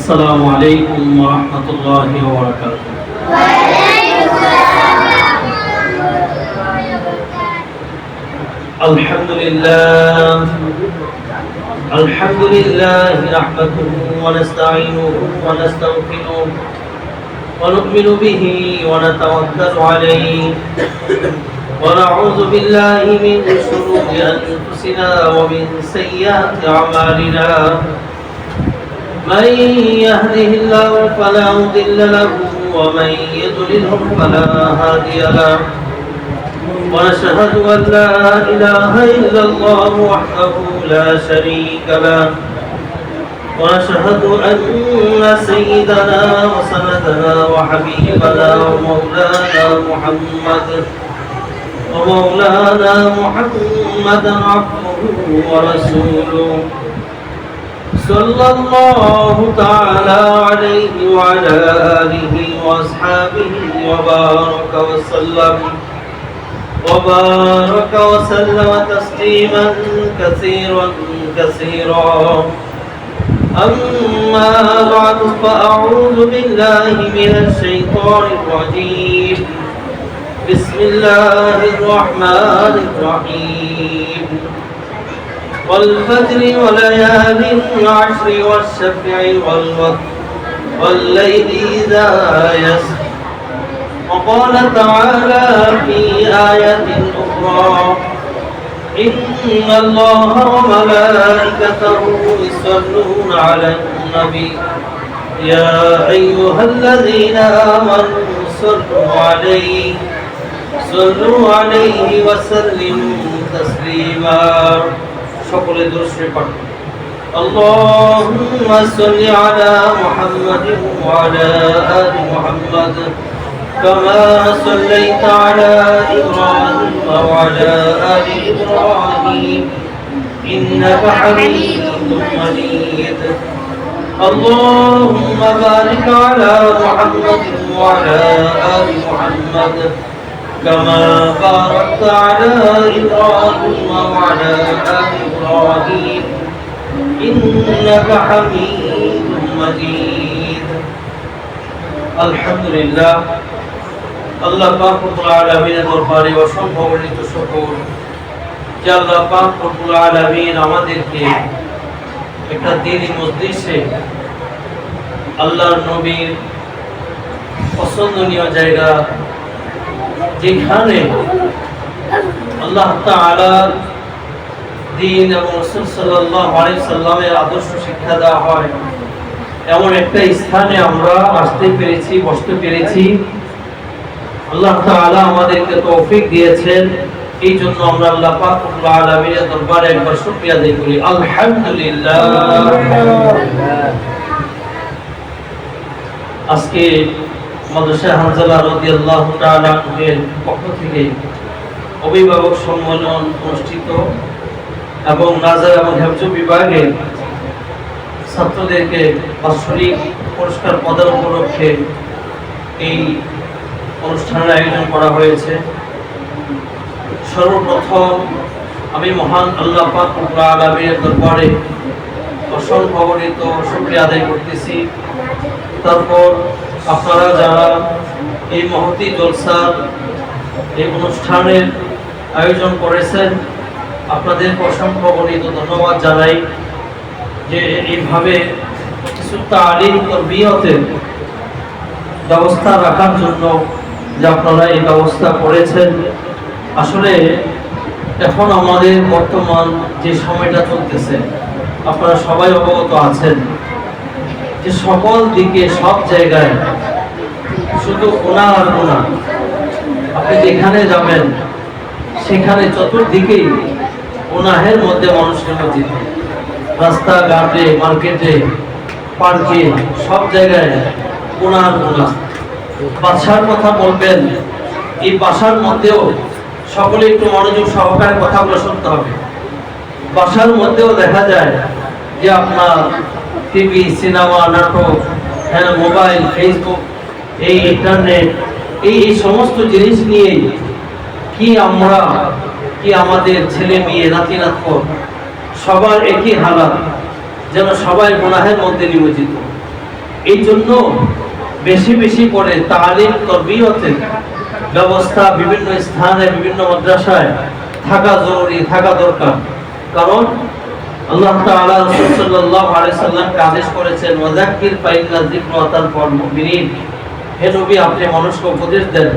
আসসালামু আলাইকুম ওয়া রাহমাতুল্লাহি ওয়া বারাকাতুহু। আলহামদুলিল্লাহ নাহমাদুহু ওয়া নাস্তাঈনুহু ওয়া নাস্তাগফিরুহু ওয়া নু'মিনু বিহি ওয়া নাতাওয়াক্কালু আলাইহি ওয়া না'উযু বিল্লাহি মিন শুরুরি আনফুসিনা ওয়া মিন সাইয়্যাতি আ'মালিনা। من يهده الله فلا مضل له ومن يضلله فلا هادي له ونشهد أن لا إله إلا الله وحده لا شريك له ونشهد أن سيدنا وسندنا وحبيبنا ومولانا محمدا عبده ورسوله صلى الله تعالى عليه وعلى آله وأصحابه وبارك وسلم تسليما كثيرا أما بعد فأعوذ بالله من الشيطان الرجيم بسم الله الرحمن الرحيم والفجر وليال العشر والشفع والوتر والليل إذا يسر وقال تعالى في آية أخرى إن الله وملائكته يصلون على النبي يا أيها الذين آمنوا صلوا عليه وسلموا تسليما সকলে দরুদ শরীফ পড়ুন। اللهم صل على محمد وعلى آل محمد كما صليت على إبراهيم وعلى آل إبراهيم إنك حميد مجيد اللهم بارك على محمد وعلى آل محمد كما باركت على إبراهيم وعلى آل إبراهيم إنك حميد مجيد الحمد لله আল্লাহ পাক রব্বুল আলামিনের দরবারে অসংখ্য অগণিত শুকর যে আল্লাহ পাক রব্বুল আলামিন আমাদেরকে একটা দ্বীনি মজলিসে আল্লাহর নবীর পছন্দনীয় জায়গা যেখানে আল্লাহ তাআলার দ্বীন এবং রাসূল সাল্লাল্লাহু আলাইহি সাল্লামের আদর্শ শিক্ষা দেওয়া হয় এমন একটা স্থানে আমরা আসতে পেরেছি, বসতে পেরেছি। আল্লাহ তাআলা আমাদেরকে তৌফিক দিয়েছেন, এই জন্য আমরা আল্লাহ পাক রব্বুল আলামিনের দরবারে একবার শুকরিয়া আদায় করি। আলহামদুলিল্লাহ। আজকে মাদ্রাসা হানজালা রাদিয়াল্লাহু তাআলা এর পক্ষ থেকে অভিভাবক সম্মেলন অনুষ্ঠিত এবং নাজার এবং হেফজ বিভাগের ছাত্রদেরকে বাৎসরিক পুরস্কার প্রদান উপলক্ষে এই অনুষ্ঠানের আয়োজন করা হয়েছে। সর্বপ্রথম আমি মহান আল্লাহ পাক রব্বুল আলামিনের দরবারে অসংখ্য অগণিত শুকরিয়া আদায় করতেছি। তারপর আপনারা যারা এই মহতী জলসার এই অনুষ্ঠানের আয়োজন করেছেন আপনাদের অসংখ্য অগণিত ধন্যবাদ জানাই যে এইভাবে কিছু তালিম তরবিয়তের ব্যবস্থা রাখার জন্য যে আপনারা এই ব্যবস্থা করেছেন। আসলে এখন আমাদের বর্তমান যে সময়টা চলতেছে আপনারা সবাই অবগত আছেন যে সকল দিকে সব জায়গায় শুধু গুনাহ আর গুনাহ। আপনি যেখানে যাবেন সেখানে চতুর্দিকেই গুনাহের মধ্যে মানুষ নিমজ্জিত। রাস্তাঘাটে, মার্কেটে, পার্কে, সব জায়গায় গুনাহ আর গুনাহ। বাসার কথা বলবেন, এই বাসার মধ্যেও সকলে একটু মনোযোগ সহকারে কথাগুলো শুনতে হবে। বাসার মধ্যেও দেখা যায় যে আপনার টিভি, সিনেমা, নাটক, মোবাইল, ফেসবুক, এই ইন্টারনেট, এই সমস্ত জিনিস নিয়ে কি আমরা কি আমাদের ছেলে মেয়ে নাতি নাতক সবার একই হালাত, যেন সবাই গুনাহের মধ্যে নিমজ্জিত। এই জন্য বেশি বেশি করে তালিম তরবিয়তের ব্যবস্থা বিভিন্ন স্থানে বিভিন্ন মাদ্রাসায় থাকা জরুরি, থাকা দরকার। কারণ আল্লাহ তাআলা রাসূল সাল্লাল্লাহু আলাইহি সাল্লামকে আদেশ করেছেন, ওয়াযাক্কির ফাইন্না যিকরা তানফাউল মুমিনিন। হে নবী, আপনি মানুষকে উপদেশ দেন,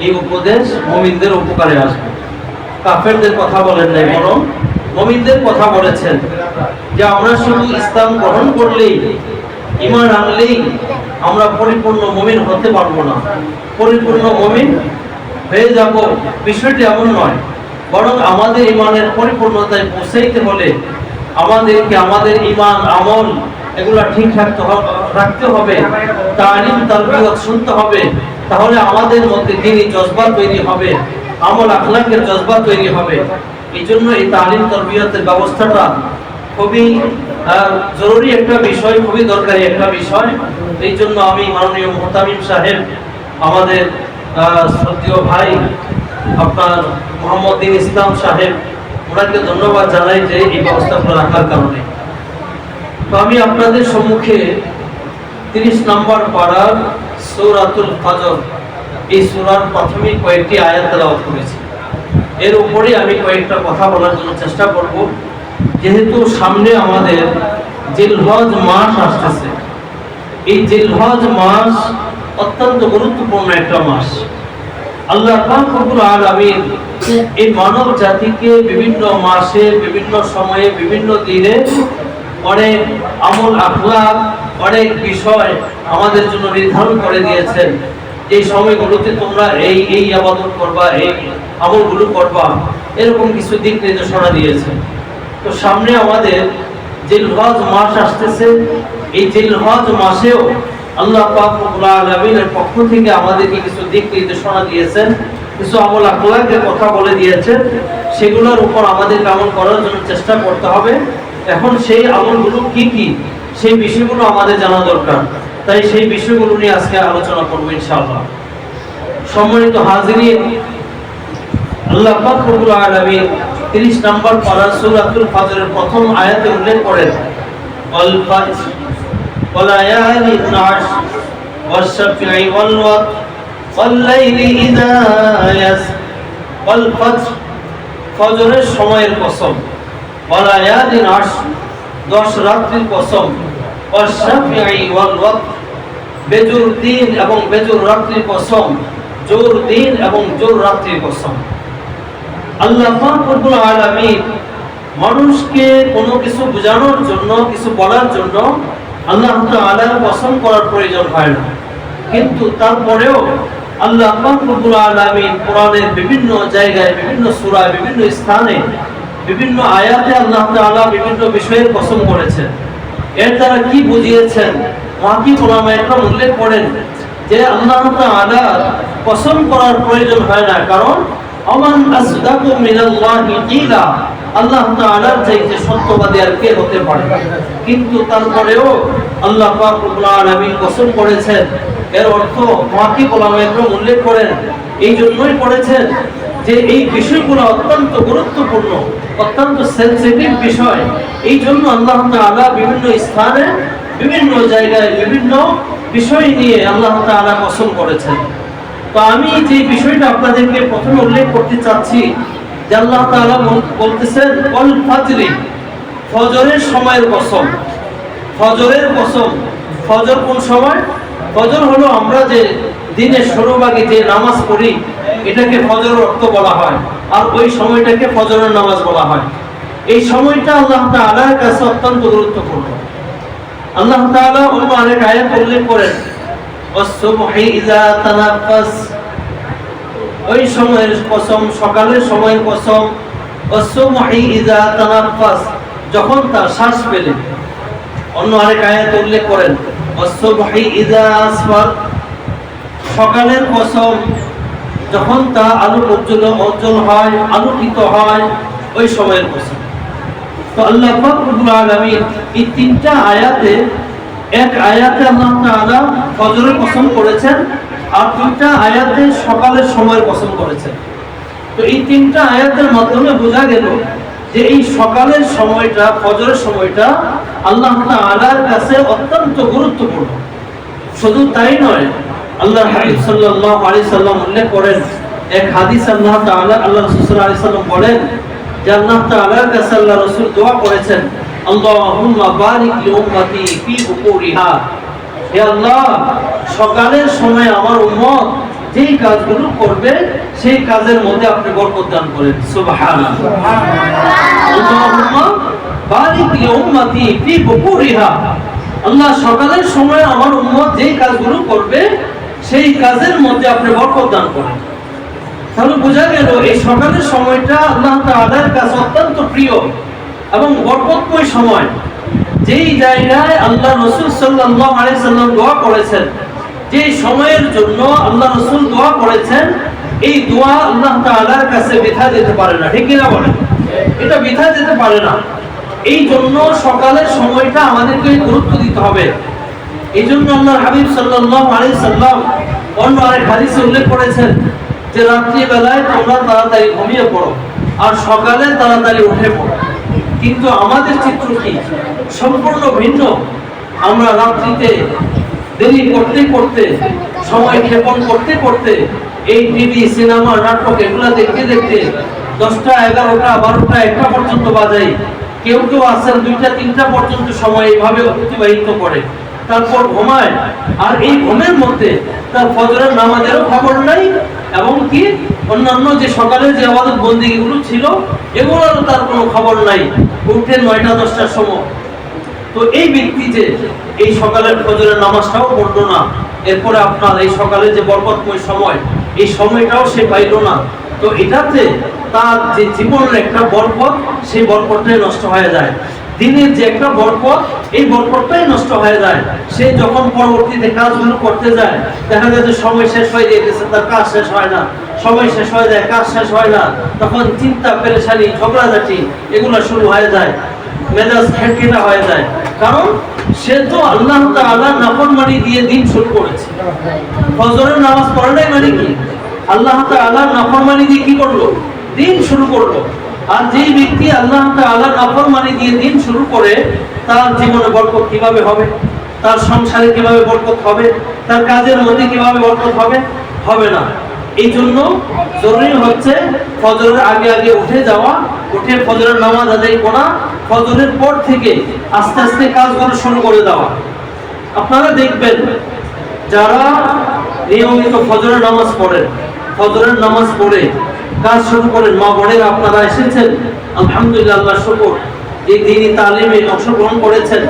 এই উপদেশ মুমিনদের উপকারে আসবে। কাফেরদের কথা বলেন নাই, বরং মুমিনদের কথা বলেছেন যে আমরা শুধু ইসলাম গ্রহণ করলেই, ঈমান আনলেই আমরা পরিপূর্ণ মুমিন হতে পারবো না, পরিপূর্ণ মুমিন হয়ে যাব, বিষয়টি এমন নয়। বরং আমাদের ঈমানের পরিপূর্ণতায় পৌঁছাইতে হলে আমাদেরকে আমাদের ঈমান আমল এগুলা ঠিক রাখতে হবে, তালিম তারবিয়ত শুনতে হবে। তাহলে আমাদের মধ্যে দ্বীনি জজবা তৈরি হবে, আমল আখলাকের জজবা তৈরি হবে। এই জন্য এই তালিম তারবিয়তের ব্যবস্থাটা খুবই জরুরি একটা বিষয়, খুবই দরকারি একটা বিষয়। এই জন্য আমি মাননীয় মুহতামিম সাহেব, আমাদের শ্রদ্ধেয় ভাই আপনার মোহাম্মদ দিন ইসলাম সাহেব, ওনাকে ধন্যবাদ জানাই যে এই ব্যবস্থাগুলো রাখার কারণে। তো আমি আপনাদের সম্মুখে 30 নম্বর পারার সূরাতুল ফজর, এই সূরার প্রাথমিক কয়েকটি আয়াত তেলাওয়াত করেছি। এর উপরে আমি কয়েকটা কথা বলার জন্য চেষ্টা করব। যেহেতু সামনে আমাদের জিলহজ মাস আসতেছে, এই জিলহজ মাস অত্যন্ত গুরুত্বপূর্ণ একটা মাস। আল্লাহ পাক রব্বুল আলামিন এই মানব জাতিকে বিভিন্ন মাসে, বিভিন্ন সময়ে, বিভিন্ন দিনে অনেক আমল আখলাক, অনেক বিষয় আমাদের জন্য নির্ধারণ করে দিয়েছেন। এই সময়গুলোতে তোমরা এই এই ইবাদত করবা, এই আমলগুলো করবা, এরকম কিছু দিক নির্দেশনা দিয়েছেন। তো সামনে আমাদের জিলহজ মাস আসতেছে। এই জিলহজ মাসেও আল্লাহ পাক রব্বুল আলামিনের পক্ষ থেকে আমাদেরকে কিছু দিক নির্দেশনা দিয়েছেন, কিছু আমল আখলাকের কথা বলে দিয়েছেন। সেগুলোর উপর আমাদের আমল করার জন্য চেষ্টা করতে হবে। এখন সেই আমলগুলো কি কি, সেই বিষয়গুলো আমাদের জানা দরকার। তাই সেই বিষয়গুলো নিয়ে আজকে আলোচনা করব ইনশাআল্লাহ। সম্মানিত হাজিরিন, আল্লাহ পাক রব্বুল আলামিন 30 নম্বর পারা সূরাতুল ফজরের প্রথম আয়াতে উল্লেখ করেন, ওয়াল ফজর ওয়ালায়ালিন আশর ওয়াশ-শাফঈ ওয়াল ওয়াতর ওয়াল লাইলি ইযা ইয়াসর। ওয়াল ফজর, ফজরের সময়ের কসম, ওয়ালায়ালিন আশর, 10 রাত্রির কসম, ওয়াশ-শাফঈ ওয়াল ওয়াতর, বেজুর দিন এবং বেজুর রাত্রির কসম, জোর দিন এবং জোর রাত্রির কসম। আল্লাহ পাক রব্বুল আলামিন মানুষকে কোনো কিছু বোঝানোর জন্য, কিছু বলার জন্য আল্লাহ তাআলার কসম করার প্রয়োজন হয় না। কিন্তু তারপরেও আল্লাহ পাক রব্বুল আলামিন কোরআনের বিভিন্ন জায়গায়, বিভিন্ন সূরায়, বিভিন্ন স্থানে, বিভিন্ন আয়াতে আল্লাহ তাআলা বিভিন্ন বিষয়ের কসম করেছেন। এর দ্বারা কি বুঝিয়েছেন, ওয়াকি উলামায়ে কেরাম উল্লেখ করেন যে আল্লাহ তাআলার কসম করার প্রয়োজন হয় না। কারণ আমান আসদাকু মিনাল্লাহি কিলা, আল্লাহ তাআলার চাইতে সত্যবাদী আর কে হতে পারে। কিন্তু তারপরেও আল্লাহ পাক রব্বুল আলামিন কসম করেছেন। এর অর্থ ওয়াকি উলামায়ে কেরাম উল্লেখ করেন, এই জন্যই করেছেন যে এই বিষয়গুলো অত্যন্ত গুরুত্বপূর্ণ, অত্যন্ত সেনসিটিভ বিষয়। এই জন্য আল্লাহ তাআলা বিভিন্ন স্থানে, বিভিন্ন জায়গায়, বিভিন্ন বিষয় নিয়ে আল্লাহ তাআলা কসম করেছেন। তো আমি যে বিষয়টা আপনাদেরকে প্রথমে উল্লেখ করতে চাচ্ছি, যে আল্লাহ তাআলা বলতেছেন ওয়াল ফজরি, ফজরের সময়ের কসম। ফজরের কসম, ফজর কোন সময়? ফজর হলো আমরা যে দিনের শুরুভাগে যে নামাজ পড়ি, এটাকে ফজরের অর্থ বলা হয়, আর ওই সময়টাকে ফজরের নামাজ বলা হয়। এই সময়টা আল্লাহ তাআলার কাছে অত্যন্ত গুরুত্বপূর্ণ। আল্লাহ তাআলা অন্য আরেক আয়াতে উল্লেখ করেন, ওয়াস-সুবহি ইযা তানাফাস, ওই সময়ের কসম, সকালের সময়ের কসম। ওয়াস-সুবহি ইযা তানাফাস, যখন তার শ্বাস পেলে। অন্য আরেক আয়াতে উল্লেখ করেন, ওয়াস-সুবহি ইযা আসফার, সকালের কসম, যখন তা আলো উজ্জ্বল হয়, আলোকিত হয়, ওই সময়ের কসম। তো আল্লাহ পাক রব্বুল আলামিন এই তিনটা আয়াতে, এক আয়াতে আল্লাহ তাআলা ফজরের কসম করেছেন, আর তিনটা আয়াতে সকালের সময়ের কসম করেছেন। তো এই তিনটা আয়াতের মাধ্যমে বোঝা গেল যে এই সকালের সময়টা, ফজরের সময়টা আল্লাহ তাআলার কাছে অত্যন্ত গুরুত্বপূর্ণ। শুধু তাই নয়, আল্লাহর হাবিব সাল্লাল্লাহু আলাইহি সাল্লাম উল্লেখ করেন এক হাদিস, আল্লাহ তাআলা আল্লাহ রাসূল সাল্লাল্লাহু আলাইহি সাল্লাম বলেন যে আল্লাহ তাআলার কাছে আল্লাহ রাসূল দোয়া করেছেন, আল্লাহুম্মা বারিক লি উম্মতি ফি বুকুরিহা, হে আল্লাহ সকালের সময় আমার উম্মত যেই কাজগুলো করবে সেই কাজের মধ্যে আপনি বরকত দান করেন। সুবহানাল্লাহ। আল্লাহুম্মা বারিক লি উম্মতি ফি বুকুরিহা, আল্লাহ সকালের সময় আমার উম্মত যেই কাজগুলো করবে সেই কাজের মধ্যে আপনি বরকত দান করেন। তাহলে বোঝা গেল এই সকালের সময়টা আল্লাহ তাআলার কাছে অত্যন্ত প্রিয় এবং বরকতময় সময়। যেই জায়গায় আল্লাহ রাসূল সাল্লাল্লাহু আলাইহি সাল্লাম দোয়া করেছেন, যে সময়ের জন্য আল্লাহ রাসূল দোয়া করেছেন, এই দোয়া আল্লাহ তাআলার কাছে বৃথা যেতে পারে না। ঠিক কি না বলেন? এটা বৃথা যেতে পারে না। এই জন্য সকালের সময়টা আমাদেরকে গুরুত্ব দিতে হবে। এই জন্য আল্লাহর হাবিব সাল্লাল্লাহু আলাইহি সাল্লাম অন্য আরেক হাদিসে উল্লেখ করেছেন যে রাত্রি বেলায় তোমরা তাড়াতাড়ি ঘুমিয়ে পড়ো আর সকালে তাড়াতাড়ি উঠে পড়ো। কিন্তু আমাদের চিত্র কি? সম্পূর্ণ ভিন্ন। আমরা রাত্রিতে দেরি করতে করতে, সময় ক্ষেপণ করতে করতে, এই টিভি, সিনেমা, নাটক এগুলা দেখতে দেখতে 10টা, 11টা, 12টা, 1টা পর্যন্ত বাজাই। কেউ কেউ আছেন 2টা, 3টা পর্যন্ত সময় এইভাবে অতিবাহিত করে, তারপর ঘুমায়। আর এই ঘুমের মধ্যে তার ফজরের নামাজেরও খবর নাই এবং কি অন্যান্য যে সকালের যে ইবাদত বন্দেগীগুলো ছিল এগুলোরও তার কোনো খবর নাই। উঠে 9টা 10টার সময়। তো এই ব্যক্তি যে এই সকালের ফজরের নামাজটাও পড়লো না, এরপরে আপনার এই সকালে যে বরকতময় সময়, এই সময়টাও সে পাইল না, তো এটাতে তার যে জীবনের একটা বরকত, সেই বরকতটাই নষ্ট হয়ে যায়। দিনের যে একটা বরকত, এই বরকতটাই নষ্ট হয়ে যায়। সে যখন পরবর্তীতে কাজগুলো করতে যায়, দেখা যায় যে সময় শেষ হয়ে গেছে, তার কাজ শেষ হয় না, সময় শেষ হয়ে যায়, কাজ শেষ হয় না, তখন চিন্তা, পেরেশানি, ঝগড়াঝাটি এগুলো শুরু হয়ে যায়, মেজাজ খিটখিটা হয়ে যায়। কারণ সে তো আল্লাহ তাআলার নাফরমানি দিয়ে দিন শুরু করেছে। ফজরের নামাজ পড়ে নাই মানে কি? আল্লাহ তাআলার নাফরমানি দিয়ে কি করলো? দিন শুরু করলো। আর যেই ব্যক্তি আল্লাহ তাআলার নাফরমানি দিয়ে দিন শুরু করে, তার জীবনে বরকত কিভাবে হবে? তার সংসারে কিভাবে বরকত হবে? তার কাজের মধ্যে কিভাবে বরকত হবে? হবে না। এই জন্য জরুরি হচ্ছে ফজরের আগে আগে উঠে যাওয়া, উঠে ফজরের নামাজ আদায় করা, ফজরের পর থেকে আস্তে আস্তে কাজগুলো শুরু করে দেওয়া। আপনারা দেখবেন যারা নিয়মিত ফজরের নামাজ পড়েন, ফজরের নামাজ পড়ে কাজ শুরু করেন, মা বোনেরা আপনারা এসেছেন, আলহামদুলিল্লাহ, আল্লাহ শুকর, এই দ্বীনি তালিমে অংশগ্রহণ করেছেন।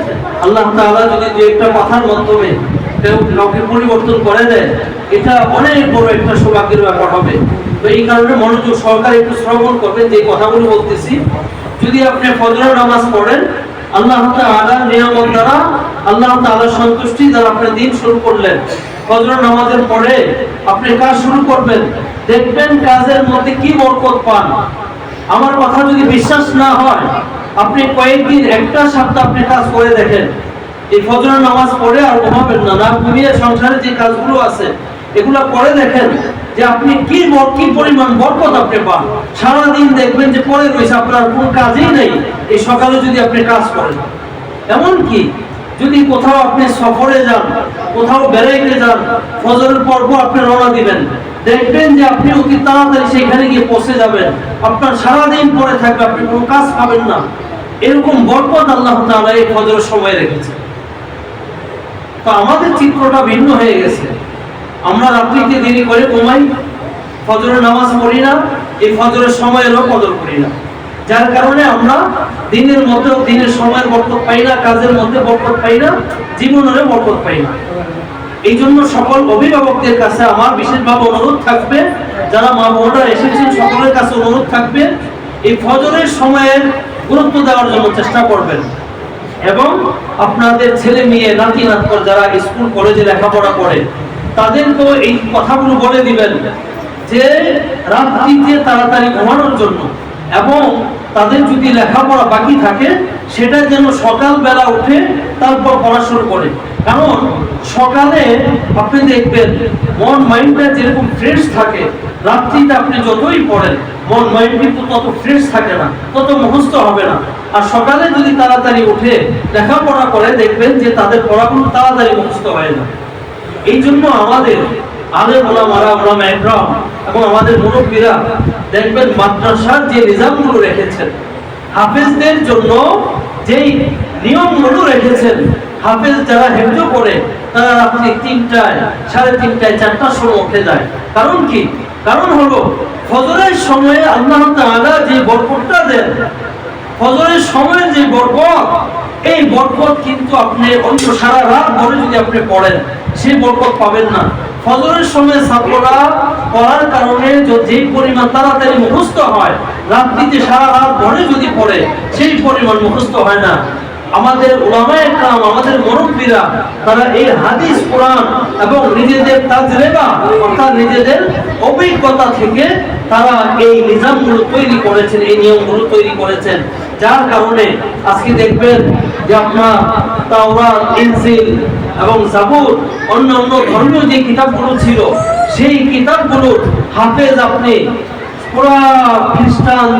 আল্লাহ তাআলা যদি দু একটা কথার মাধ্যমে কাউকে পরিবর্তন করে দেয়, এটা অনেক বড় একটা সৌভাগ্যের ব্যাপার হবে। তো এই কারণে মনোযোগ সহকারে একটু শ্রবণ করবেন যে কথাগুলো বলতেছি। যদি আপনি ফজরের নামাজ পড়েন, আল্লাহ তাআলার নিয়ামত দ্বারা, আল্লাহ তাআলার সন্তুষ্টি দ্বারা আপনি দিন শুরু করলেন, ফজরের নামাজের পরে আপনি কাজ শুরু করবেন, দেখবেন কাজের মধ্যে কি বরকত পান। আমার কথা যদি বিশ্বাস না হয়, আপনি কয়েকদিন, একটা সপ্তাহ আপনি কাজ করে দেখেন। এই ফজরের নামাজ পড়ে আর ঘুমাবেন না, না ঘুমিয়ে সংসারে যে কাজগুলো আছে এগুলো করে দেখেন যে আপনি কি পরিমাণ বরকত আপনি পান। সারাদিন দেখবেন যে পড়ে রয়েছে, আপনার কোনো কাজেই নেই। এই সকালে যদি আপনি কাজ করেন, এমনকি যদি কোথাও আপনি সফরে যান, কোথাও বেড়াইতে যান, ফজরের পর্ব আপনি রওনা দিবেন, দেখবেন যে আপনি অতি তাড়াতাড়ি সেখানে গিয়ে পৌঁছে যাবেন। আপনার সারাদিন পরে থাকবে, আপনি কোনো কাজ পাবেন না। এরকম বরকত আল্লাহ তাআলা এই ফজরের সময় রেখেছে। তো আমাদের চিত্রটা ভিন্ন হয়ে গেছে। আমরা রাত্রিতে দেরি করে ঘুমাই, ফজরের নামাজ পড়ি না, এই ফজরের সময়েরও কদর করি না। যার কারণে আমরা দিনের মধ্যে, দিনের সময়ের বরকত পাই না, কাজের মধ্যে বরকত পাই না, জীবনের বরকত পাই না। এই জন্য সকল অভিভাবকদের কাছে আমার বিশেষভাবে অনুরোধ থাকবে, যারা মা বোনরা এসেছেন সকলের কাছে অনুরোধ থাকবে, এই ফজরের সময়ের গুরুত্ব দেওয়ার জন্য চেষ্টা করবেন। এবং আপনাদের ছেলে মেয়ে, নাতি নাতকর যারা স্কুল কলেজে লেখাপড়া করে, তাদেরকেও এই কথাগুলো বলে দিবেন যে রাত্রিতে তাড়াতাড়ি ঘুমানোর জন্য, এবং তাদের যদি লেখাপড়া বাকি থাকে সেটা যেন সকালবেলা উঠে তারপর পড়া শুরু করে। কারণ সকালে আপনি দেখবেন মন মাইন্ডটা যেরকম ফ্রেশ থাকে, রাত্রিতে আপনি যতই পড়েন মন মাইন্ড কিন্তু তত ফ্রেশ থাকে না, তত মুখস্থ হবে না। আর সকালে যদি তাড়াতাড়ি উঠে লেখাপড়া করে, দেখবেন যে তাদের পড়াগুলো তাড়াতাড়ি মুখস্থ হয় না। এই জন্য আমাদের আলেম ওলামারা, ওলামা ইকরাম এবং আমাদের মুরব্বীরা দেখবেন মাদ্রাসার যে নিজামগুলো রেখেছেন, হাফেজদের জন্য যেই নিয়মগুলো রেখেছেন, হাফেজ যারা হেফজ করে তারা রাত্রি 3টায়, 3:30টায়, 4টার সময় উঠে যায়। কারণ কি? কারণ হলো ফজরের সময়ে আল্লাহ তাআলা যে বরকতটা দেন, ফজরের সময়ে যে বরকত, এই বরকত কিন্তু আপনি অন্য সারা রাত ধরে যদি আপনি পড়েন সেই বরকত পাবেন না। ফজরের সময় ছাত্ররা পড়ার কারণে যে পরিমাণ তাড়াতাড়ি মুখস্থ হয়, রাত্রিতে সারা রাত ধরে যদি পড়ে সেই পরিমাণ মুখস্থ হয় না। আমাদের উলামায়ে কেরাম, আমাদের মুরব্বিরা তারা এই হাদিস, কোরআন এবং নিজেদের তাজরিবা অর্থাৎ নিজেদের অভিজ্ঞতা থেকে তারা এই নিজামগুলো তৈরি করেছেন, এই নিয়মগুলো তৈরি করেছেন। যার কারণে আজকে দেখবেন যে আপনার তাওরাত, ইনজিল এবং জাবুর, অন্যান্য ধর্মীয় যে কিতাবগুলো ছিল সেই কিতাবগুলোর হাফেজ আপনি পুরা খ্রিস্টান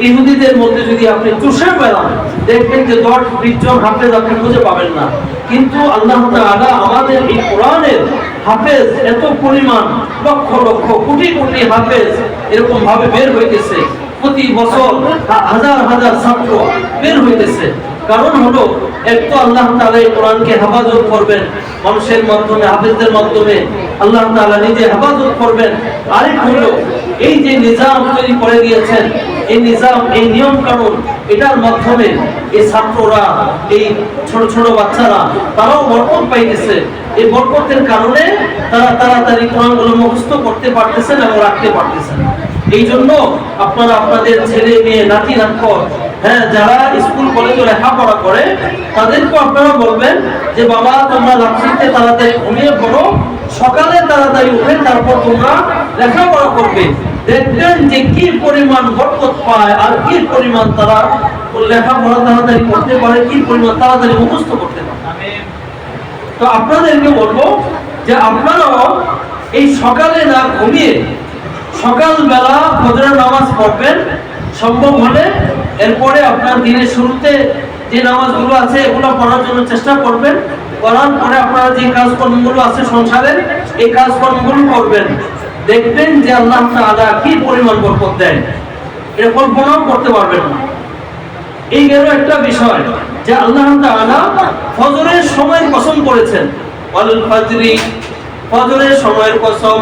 ইহুদিদের মধ্যে যদি আপনি চষে বেড়ান দেখবেন যে 10-20 জন হাফেজ আপনি খুঁজে পাবেন না। কিন্তু আল্লাহ তাআলা আমাদের এই কোরআনের হাফেজ এত পরিমাণ, লক্ষ লক্ষ, কোটি কোটি হাফেজ এরকম ভাবে বের হইতেছে, প্রতি বছর হাজার হাজার ছাত্র বের হইতেছে। কারণ হলো এক তো আল্লাহ তাআলা এই কোরআনকে হেফাজত করবেন, মানুষের মাধ্যমে, হাফেজদের মাধ্যমে আল্লাহ তাআলা নিজে হেফাজত করবেন। আরেক হলো এই যে নিজাম তৈরি করে দিয়েছেন, এই নিজাম, এই নিয়ম কানুন, এটার মাধ্যমে এই ছাত্ররা, এই ছোট ছোট বাচ্চারা তারাও বরকত পাইতেছে। এই বরকতের কারণে তারা তাড়াতাড়ি কোরআনগুলো মুখস্থ করতে পারতেছেন এবং রাখতে পারতেছেন। এই জন্য আপনারা আপনাদের ছেলে মেয়ে, নাতি নাতক, যারা স্কুল কলেজে লেখাপড়া করে তাদেরকে আপনারা বলবেন যে বাবা তোমরা রাত্রিতে তাড়াতাড়ি ঘুমিয়ে পড়ো, সকালে তাড়াতাড়ি উঠে তারপর তোমরা লেখাপড়া করবে। দেখবেন যে কি পরিমাণ বরকত পায় আর কি পরিমাণ তারা লেখাপড়া তাড়াতাড়ি করতে পারে, কি পরিমাণ তাড়াতাড়ি মুখস্থ করতে পারে। তো আপনাদেরকে বলবো যে আপনারাও এই সকালে না ঘুমিয়ে সকালবেলা ফজরের নামাজ পড়বেন সম্ভব হলে। এরপরে আপনার দিনের শুরুতে যে নামাজগুলো আছে এগুলো পড়ার জন্য চেষ্টা করবেন। করার পরে আপনারা যে কাজকর্মগুলো আছে সংসারের, এই কাজকর্মগুলো করবেন। দেখবেন যে আল্লাহ তাআলা কি পরিমাণ বরকত দেন, এটা কল্পনাও করতে পারবেন না। এই গেল একটা বিষয় যে আল্লাহ তাআলা ফজরের সময় কসম করেছেন, ওয়াল ফাজরি, ফজরের সময়ের কসম।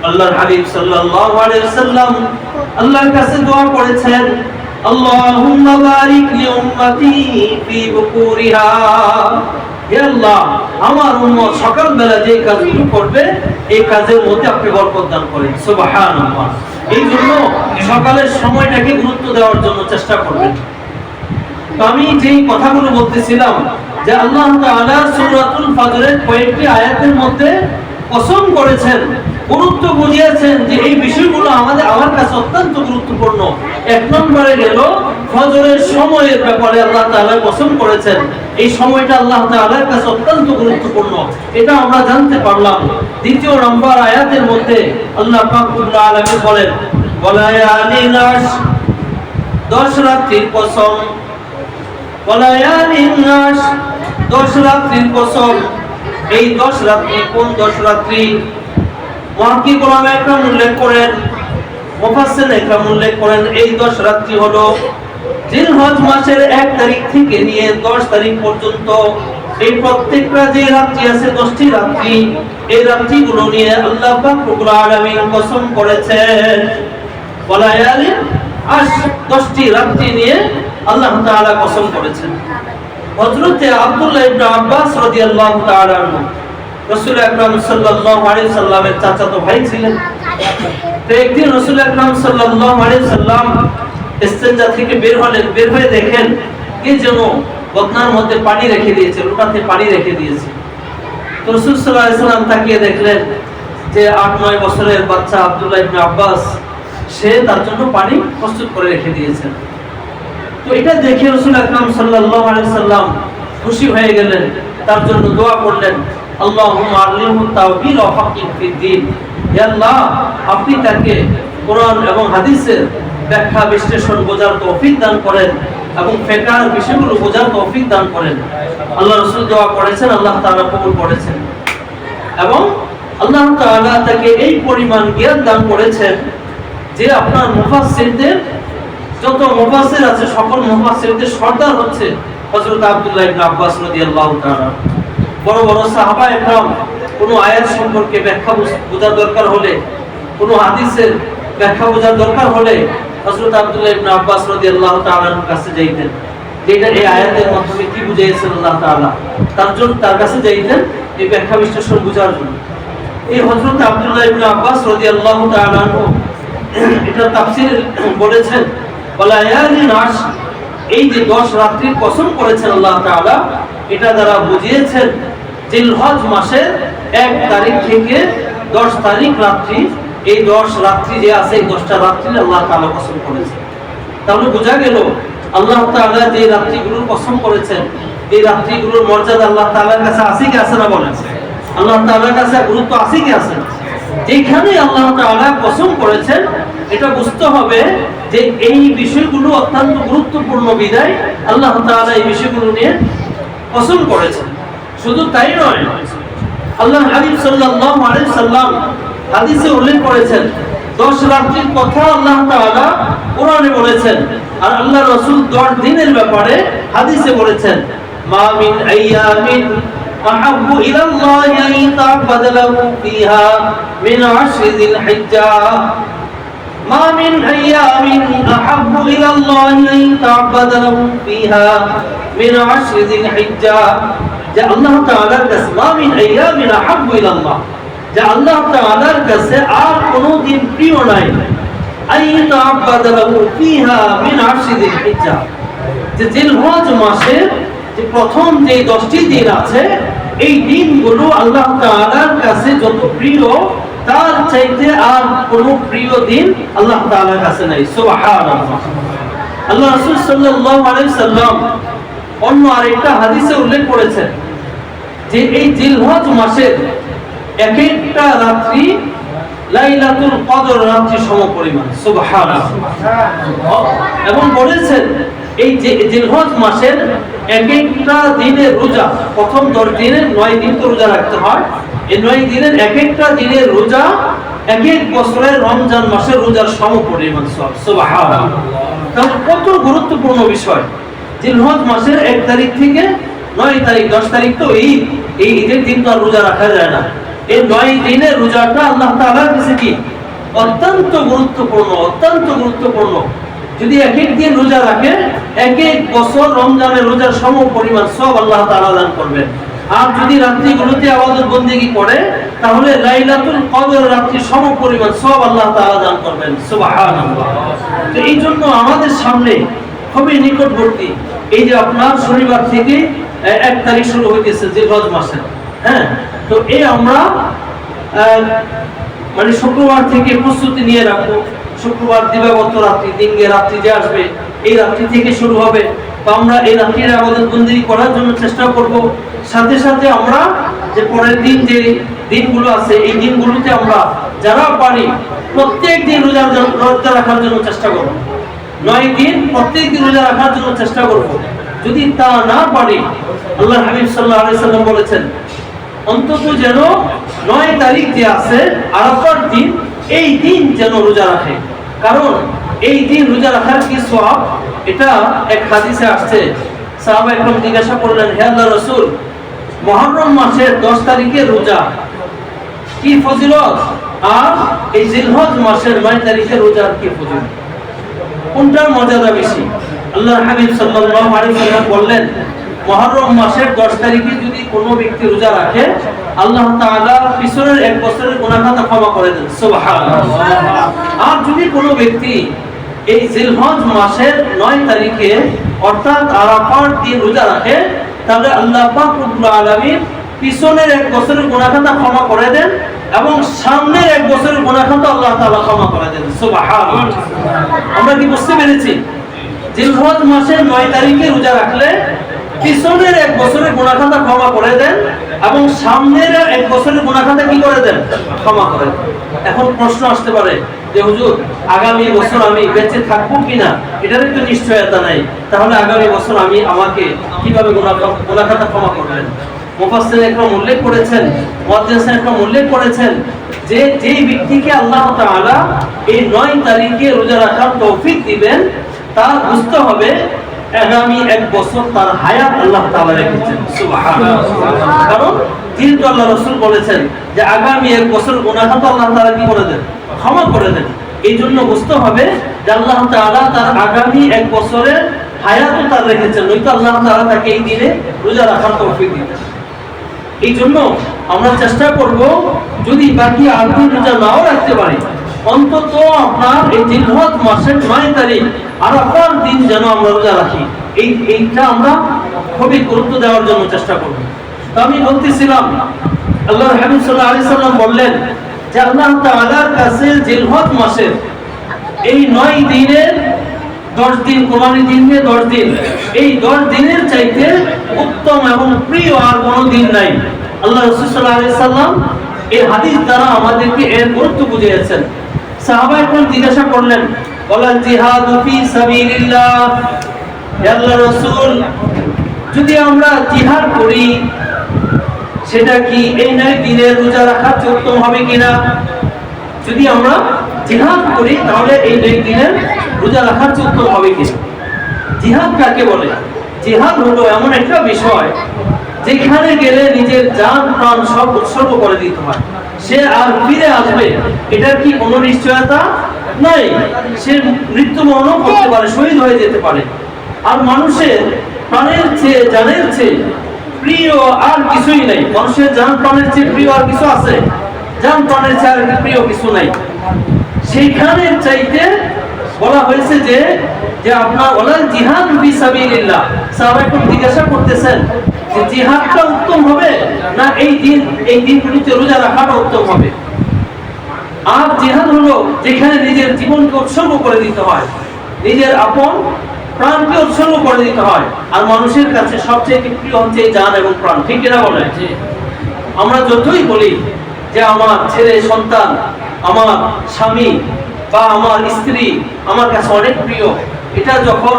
আল্লাহর হাবিব সাল্লাল্লাহু আলাইহি ওয়াসাল্লাম আল্লাহর কাছে দোয়া করেছেন, আল্লাহুম্মা বারিক লি উম্মতি ফি বুকুরিহা, হে আল্লাহ আমার উম্মত সকালবেলা যে কাজগুলো করবে এই কাজের মধ্যে আপনি বরকত দান করেন। সুবহানাল্লাহ। এই জন্য সকালের সময়টাকে গুরুত্ব দেওয়ার জন্য চেষ্টা করবেন। তো আমি যেই কথাগুলো বলতেছিলাম যে আল্লাহ তাআলা সূরাতুল ফজরের কয়েকটি আয়াতের মধ্যে কসম করেছেন, গুরুত্ব বুঝিয়েছেন যে এই বিষয়গুলো আমার কাছে অত্যন্ত গুরুত্বপূর্ণ। এক নম্বরে গেল ফজরের সময়ের ব্যাপারে আল্লাহ তাআলা কসম করেছেন, এই সময়টা আল্লাহ তাআলার কাছে অত্যন্ত গুরুত্বপূর্ণ, এটা আমরা জানতে পারলাম। দ্বিতীয় নম্বর আয়াতের মধ্যে আল্লাহ পাক রব্বুল আলামিন বলেন, ওয়ালায়ালিন আশ, 10 রাত্রির কসম, ওয়ালায়ালিন আশ, 10 রাত্রির কসম। এই 10 রাত্রি কোন 10 রাত্রি? মুহাক্কিক ওলামা একরাম উল্লেখ করেন, মুফাসসির একরাম উল্লেখ করেন, এই 10 রাত্রি হলো জিলহজ মাসের 1 তারিখ থেকে নিয়ে 10 তারিখ পর্যন্ত। এই প্রত্যেকটা যে রাত্রি আছে 10টি রাত্রি, এই রাত্রিগুলো নিয়ে আল্লাহ পাক রব্বুল আলামিন কসম করেছেন। ওয়ালায়ালিন আশ, 10টি রাত্রি নিয়ে আল্লাহ তাআলা কসম করেছেন। হযরতে আব্দুল্লাহ ইবনে আব্বাস রাদিয়াল্লাহু তাআলা আনহু রাসূল আকরাম সাল্লাল্লাহু আলাইহি সাল্লামের চাচাতো ভাই ছিলেন। তো একদিন রাসূল আকরাম সাল্লাল্লাহু আলাইহি সাল্লাম ইস্তেঞ্জা থেকে বের হয়ে দেখেন কে যেন বদনার মধ্যে পানি রেখে দিয়েছে, লোটাতে পানি রেখে দিয়েছে। তো রাসূল সাল্লাল্লাহু আলাইহি সাল্লাম তাকিয়ে দেখলেন যে 8-9 বছরের বাচ্চা আব্দুল্লাহ ইবনে আব্বাস, সে তার জন্য পানি প্রস্তুত করে রেখে দিয়েছেন। তো এটা দেখে রাসূল আকরাম সাল্লাল্লাহু আলাইহি সাল্লাম খুশি হয়ে গেলেন, তার জন্য দোয়া করলেন, আল্লাহুম্মা আল্লিমহু তাওয়িল ওয়া ফাক্কিহু ফিদ্দীন, হে আল্লাহ আপনি তাকে কোরআন এবং হাদিসের ব্যাখ্যা বিশ্লেষণ বোঝার তৌফিক দান করেন এবং ফিকহের বিষয়গুলো বোঝার তৌফিক দান করেন। আল্লাহ রাসূল দোয়া করেছেন, আল্লাহ তাআলা কবুল করেছেন। এবং আল্লাহ তাআলা তাকে এই পরিমাণ জ্ঞান দান করেছেন যে আপনার মুফাসসিরদের যত মুফাসসির আছে সকল মুফাসসিরদের সর্দার হচ্ছে হযরত আব্দুল্লাহ ইবনে আব্বাস রাদিয়াল্লাহু তাআলা। বড় বড় সাহাবা একরাম কোনো আয়াত সম্পর্কে ব্যাখ্যা বোঝার দরকার হলে, কোনো হাদিসের ব্যাখ্যা বোঝার দরকার হলে হযরত আব্দুল্লাহ ইবনে আব্বাস রাদিয়াল্লাহু তাআলার কাছে যাইতেন, যেটা এই আয়াতের মাধ্যমে কি বুঝিয়েছেন আল্লাহ তাআলা, তার কাছে যাইতেন এই ব্যাখ্যা বিশ্লেষণ বোঝার জন্য। এই হযরত আব্দুল্লাহ ইবনে আব্বাস রাদিয়াল্লাহু তাআলা এটা তাফসীর বলেছেন, ওয়ালায়ালিন আশ, এই যে 10 রাত্রির কসম করেছেন আল্লাহ তাআলা, এটা দ্বারা বুঝিয়েছেন জিলহজ মাসের 1 তারিখ থেকে 10 তারিখ রাত্রি, এই 10 রাত্রি যে আছে এই 10টা রাত্রি আল্লাহ তাআলা কসম করেছেন। তাহলে বোঝা গেল আল্লাহ তাআলা যে রাত্রিগুলোর কসম করেছেন এই রাত্রিগুলোর মর্যাদা আল্লাহ তাআলার কাছে আছে কি আছে না বলেন? আল্লাহ তাআলার কাছে গুরুত্ব আছে কি আছে? যেখানে আল্লাহ তাআলা কসম করেছেন এটা বুঝতে হবে যে এই বিষয়গুলো অত্যন্ত গুরুত্বপূর্ণ বিধায় আল্লাহ তাআলা এই বিষয়গুলো নিয়ে কসম করেছেন। শুধু তাই নয়, আল্লাহর হাবিব সাল্লাল্লাহু আলাইহি সাল্লাম হাদিসে উল্লেখ করেছেন 10 রাত্রির কথা আল্লাহ তাআলা কোরআনে বলেছেন, আর আল্লাহর রাসূল 10 দিনের ব্যাপারে হাদিসে বলেছেন, মা মিন আইয়ামিন আহাব্বু ইলাল্লাহি আন তা'বাদা লাহু ফিহা মিন আশরি যিল হিজ্জা, মা মিন আইয়ামিন আহাব্বু ইলাল্লাহি আন তা'বাদা লাহু ফিহা মিন আশরি যিল হিজ্জা, যে আল্লাহ তাআলার কাছে মা মিন আইয়ামিন আহাব্বু ইলাল্লাহ, যে আল্লাহ তাআলার কাছে আর কোনো দিন প্রিয় নাই, আইতা আবাদা লাহু ফিহা মিন আশরি যিল হিজ্জা, যে জিলহজ মাসের যে প্রথম যে 10টি দিন আছে এই দিনগুলো আল্লাহ তাআলার কাছে যত প্রিয় তার চাইতে আর কোনো প্রিয় দিন আল্লাহ তাআলার কাছে নাই। সুবহানাল্লাহ। আল্লাহ রাসূল সাল্লাল্লাহু আলাইহি সাল্লাম অন্য আরেকটা হাদিসে উল্লেখ করেছেন যে এই জিলহজ মাসের এক একটা রাত্রি লাইলাতুল কদর রাত্রি সমপরিমাণ। সুবহানাল্লাহ। এবং বলেছেন এই যে জিলহজ মাসের এক একটা দিনের রোজা, প্রথম 10 দিনের 9 দিন তো রোজা রাখতে হয়, এই 9 দিনের এক একটা দিনের রোজা এক এক বছরের রমজান মাসের রোজার সমপরিমাণ সওয়াব। সুবহানাল্লাহ। তাহলে কত গুরুত্বপূর্ণ বিষয়। জিলহজ মাসের 1 তারিখ থেকে 9 তারিখ 10 তারিখ তো ঈদ, এই ঈদের দিন তো আর রোজা রাখা যায় না। এই 9 দিনের রোজাটা আল্লাহ তাআলার কাছে কি অত্যন্ত গুরুত্বপূর্ণ, অত্যন্ত গুরুত্বপূর্ণ। যদি এক এক দিন রোজা রাখে এক এক বছর রমজানের রোজার সমপরিমাণ সব আল্লাহ তাআলা দান করবেন। আর যদি রাত্রিগুলোতে ইবাদত বندگی করে তাহলে লাইলাতুল কদর রাত্রি সমপরিমাণ সব আল্লাহ তাআলা দান করবেন। সুবহানাল্লাহ। তো এই জন্য আমাদের সামনে খুবই নিকটবর্তী এই যে আপনার শনিবার থেকে 1 তারিখ শুরু হইতেছে জিলহজ মাসে, হ্যাঁ, তো এই আমরা মানে শুক্রবার থেকে প্রস্তুতি নিয়ে রাখবো। শুক্রবার দিবাগত রাত্রি, দিনকে রাত্রি যে আসবে এই রাত্রি থেকে শুরু হবে, তো আমরা এই রাত্রির ইবাদত বندگی করার জন্য চেষ্টা করব। সাথে সাথে আমরা যে পরের দিন যে দিনগুলো আছে এই দিনগুলোতে আমরা যারা পারি প্রত্যেক দিন রোজা রাখার জন্য চেষ্টা করব। 9 দিন প্রত্যেক দিন রোজা রাখার জন্য চেষ্টা করব। যদি তা না পারি আল্লাহর হাবিব সাল্লাল্লাহু আলাইহি সাল্লাম বলেছেন অন্তত যেন 9 তারিখ যে আছে আরাফার দিন এই দিন যেন রোজা রাখে, কারণ এই দিন রোজা রাখার কি সওয়াব এটা এক হাদিসে আসছে। সাহাবা একরাম জিজ্ঞাসা করলেন, হে আল্লাহর রাসূল, মুহররম মাসের 10 তারিখে রোজা কি ফজিলত, আর এই জিলহজ মাসের 9 তারিখে রোজার কি ফজিলত, কোনটার মর্যাদা বেশি? আল্লাহর হাবিব সাল্লাল্লাহু আলাইহি সাল্লাম বললেন, মুহররম মাসের 10 তারিখে যদি কোনো ব্যক্তি রোজা রাখে আল্লাহ তাআলা পিছনের 1 বছরের গুনাহ খাতা ক্ষমা করে দেন। সুবহানাল্লাহ। আর যদি কোনো ব্যক্তি এই জিলহজ মাসের 9 তারিখে অর্থাৎ আরাফার দিন রোজা রাখে তাহলে আল্লাহ পাক রব্বুল আলামিন পিছনের 1 বছরের গুনাহ খাতা ক্ষমা করে দেন এবং সামনের 1 বছরের গুনাহ খাতা আল্লাহ তাআলা ক্ষমা করে দেন। সুবহানাল্লাহ। আমরা কি বুঝতে পেরেছি? জিলহজ মাসের 9 তারিখে রোজা রাখলে পিছনের 1 বছরের গুনাহ খাতা ক্ষমা করে দেন এবং সামনের 1 বছরের গুনাহ খাতা কি করে দেন? ক্ষমা করে দেন। এখন প্রশ্ন আসতে পারে যে হুজুর আগামী বছর আমি বেঁচে থাকবো কিনা এটার তো নিশ্চয়তা নাই, তাহলে আগামী বছর আমাকে কিভাবে গুনাহ খাতা ক্ষমা করবেন? মুফাসসিরিন একরাম উল্লেখ করেছেন, মুহাদ্দিসিন একরাম উল্লেখ করেছেন যে যেই ব্যক্তিকে আল্লাহ তাআলা এই 9 তারিখে রোজা রাখার তৌফিক দিবেন, তার বুঝতে হবে আগামী 1 বছর তার হায়াত আল্লাহ তাআলা রেখেছেন। সুবহানাল্লাহ। কারণ যেহেতু আল্লাহ রাসূল বলেছেন যে আগামী 1 বছর গুনাহ তো আল্লাহ তাআলা কি করে দেন? ক্ষমা করে দেন। এই জন্য বুঝতে হবে যে আল্লাহ তাআলা তার আগামী 1 বছরের হায়াতও তার রেখেছেন, নয়তো আল্লাহ তাআলা তাকে এই দিনে রোজা রাখার তৌফিক দিতেন। এই জন্য আমরা চেষ্টা করব যদি বাকি 8 দিন রোজা নাও রাখতে পারি, অন্তত আপনার এই জিলহজ মাসের 9 তারিখ আরাফার দিন যেন আমরা রোজা রাখি, এইটা আমরা খুবই গুরুত্ব দেওয়ার জন্য চেষ্টা করব। তো আমি বলতেছিলাম আল্লাহর হাবিব সাল্লাল্লাহু আলাইহি সাল্লাম বললেন যে আল্লাহ তাআলার কাছে জিলহজ মাসের এই 9 দিনের 10 দিন, কোরবানির দিন নিয়ে 10 দিন, এই 10 দিনের চাইতে উত্তম এবং প্রিয় আর কোনো দিন নাই। আল্লাহ রাসূল সাল্লাল্লাহু আলাইহি সাল্লাম এই হাদিস দ্বারা আমাদেরকে এর গুরুত্ব বুঝিয়েছেন। সাহাবায়ে কেরাম জিজ্ঞাসা করলেন, ওয়ালাল জিহাদু ফি সাবিলিল্লাহ, হে আল্লাহর রাসূল, যদি আমরা জিহাদ করি সেটা কি এই 9 দিনের রোজা রাখা উত্তম হবে কিনা? যদি আমরা জিহাদ করি তাহলে এই 9 দিনের রোজা রাখার উত্তম হবে কিনা? জিহাদ কাকে বলে? জিহাদ হলো এমন একটা বিষয় যেখানে গেলে নিজের জান প্রাণ সব উৎসর্গ করে দিতে হয়। সে আর ফিরে আসবে এটার কি কোনো নিশ্চয়তা নাই। সে মৃত্যুবরণ করতে পারে, শহীদ হয়ে যেতে পারে। আর মানুষের প্রাণের চেয়ে জানের চেয়ে প্রিয় আর কিছুই নাই। মানুষের জান প্রাণের চেয়ে প্রিয় আর কিছু আছে? জান প্রাণের চেয়ে আর প্রিয় কিছু নাই। সেইখানে চাইতে বলা হয়েছে যে আপনার ওয়ালাল জিহাদ ফি সাবিলিল্লাহ। সাহাবায়ে কেরাম জিজ্ঞাসা করতেছেন যে জিহাদটা উত্তম হবে না এই দিনগুলোতে রোজা রাখাটা উত্তম হবে? আর জিহাদ হলো যেখানে নিজের জীবনকে উৎসর্গ করে দিতে হয়, নিজের আপন প্রাণকে উৎসর্গ করে দিতে হয়। আর মানুষের কাছে সবচেয়ে প্রিয় হচ্ছে এই জান এবং প্রাণ, ঠিক কিনা বলেন? আমরা যতই বলি যে আমার ছেলে সন্তান, আমার স্বামী বা আমার স্ত্রী আমার কাছে অনেক প্রিয়, এটা যখন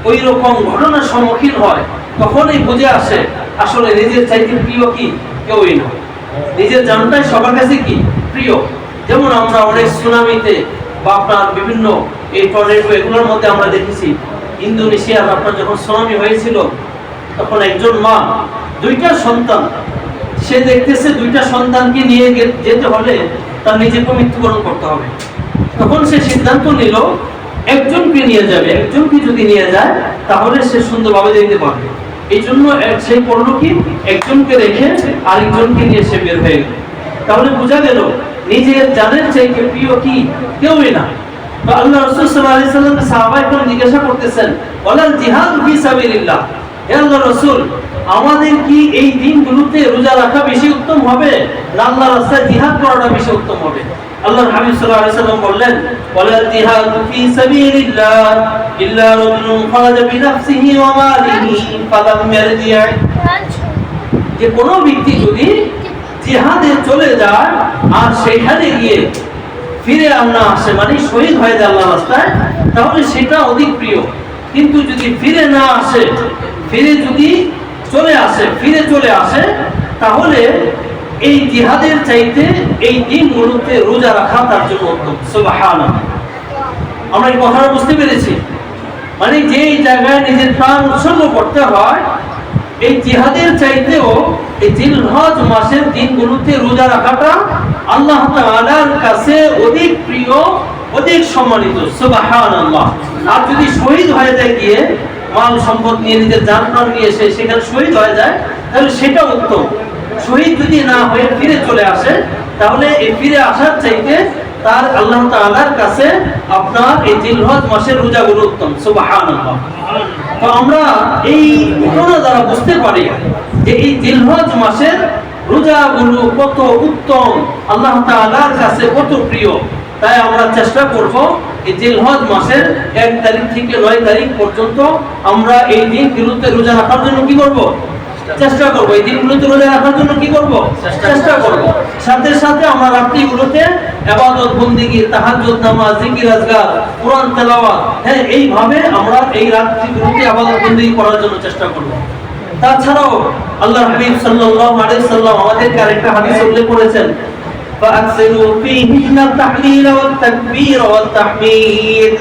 ওই রকম ঘটনার সম্মুখীন হয় তখনই বুঝে আসে আসলে নিজের চাইতে প্রিয় কি কেউই না। নিজের জানটাই সবার কাছে কি প্রিয়। যেমন আমরা অনেক সুনামিতে বা আপনার বিভিন্ন এই টর্নেডো এগুলোর মধ্যে আমরা দেখেছি, ইন্দোনেশিয়ার আপনার যখন সুনামি হয়েছিল তখন একজন মা 2টা সন্তান, সে দেখতেছে 2টা সন্তানকে নিয়ে যেতে হলে তার নিজেকে মৃত্যুবরণ করতে হবে। তখন সে সিদ্ধান্ত নিল একজনকে নিয়ে যাবে, একজনকে যদি নিয়ে যায় তাহলে সে সুন্দরভাবে যেতে পারবে। এই জন্য সে করলো কি, একজনকে রেখে আরেকজনকে নিয়ে সে বের হয়ে গেল। তাহলে বোঝা গেল নিজের জানের চাইতে প্রিয় কি কেউই না। তো আল্লাহ রাসূল সাল্লাল্লাহু আলাইহি সাল্লাম সাহাবায়ে কেরাম জিজ্ঞাসা করতেছেন, ওয়ালাল জিহাদ ফি সাবিলিল্লাহ, হে আল্লাহর রাসূল, আমাদের কি এই দিনগুলোতে রোজা রাখা বেশি উত্তম হবে না আল্লাহর রাস্তায় জিহাদ করাটা বেশি উত্তম হবে? আল্লাহর হাবিব সাল্লাল্লাহু আলাইহি সাল্লাম বললেন, ওয়ালাল জিহাদ ফি সাবিলিল্লাহ ইল্লা রাজুলুন খারাজা বিনাফসিহি ওয়া মালিহি ফালাম ইয়ারজি', যে কোনো ব্যক্তি যদি জিহাদে চলে যায় আর সেখানে গিয়ে ফিরে না আসে, মানে শহীদ হয়ে যায় আল্লাহর রাস্তায়, তাহলে সেটা অধিক প্রিয়। কিন্তু যদি ফিরে না আসে, ফিরে চলে আসে তাহলে এই জিহাদের চাইতে এই দিনগুলোতে রোজা রাখা তার জন্য উত্তম। সুবহানাল্লাহ। আমরা এই কথাটা বুঝতে পেরেছি, মানে যেই জায়গায় নিজের প্রাণ উৎসর্গ করতে হয় এই জিহাদের চাইতেও এই জিলহজ মাসের দিনগুলোতে রোজা রাখাটা আল্লাহ তাআলার কাছে অধিক প্রিয়, অধিক সম্মানিত। সুবহানাল্লাহ। আর যদি শহীদ হয়ে যায় গিয়ে মাল সম্পদ নিয়ে, নিজের জান প্রাণ নিয়ে সেখানে শহীদ হয়ে যায় তাহলে সেটা উত্তম। শহীদ যদি না হয়ে ফিরে চলে আসে তাহলে এই ফিরে আসার চাইতে তার আল্লাহ তাআলার কাছে আপনার এই জিলহজ মাসের রোজাগুলো উত্তম। সুবহানাল্লাহ। তো আমরা এই ঘটনা দ্বারা বুঝতে পারি যে এই জিলহজ মাসের রোজাগুলো কত উত্তম, আল্লাহ তাআলার কাছে কত প্রিয়। তাই আমরা চেষ্টা করব এই জিলহজ মাসের 1 তারিখ থেকে 9 তারিখ পর্যন্ত আমরা এই দিনগুলোতে রোজা রাখার জন্য কি করব? চেষ্টা করব। এই দিনগুলোতে রোজা রাখার জন্য কি করব? চেষ্টা করব। সাথে সাথে আমরা রাত্রিগুলোতে ইবাদত বন্দেগী, তাহাজ্জুদ নামাজ, জিকির আজকার, কোরআন তেলাওয়াত, এইভাবে আমরা এই রাত্রিগুলোতে ইবাদত বন্দেগী করার জন্য চেষ্টা করব। তাছাড়াও আল্লাহর হাবিব সাল্লাল্লাহু আলাইহি সাল্লাম আমাদেরকে আরেকটা হাদিস উল্লেখ করেছেন, فأكثروا فيهن التحليل والتكبير والتحميد।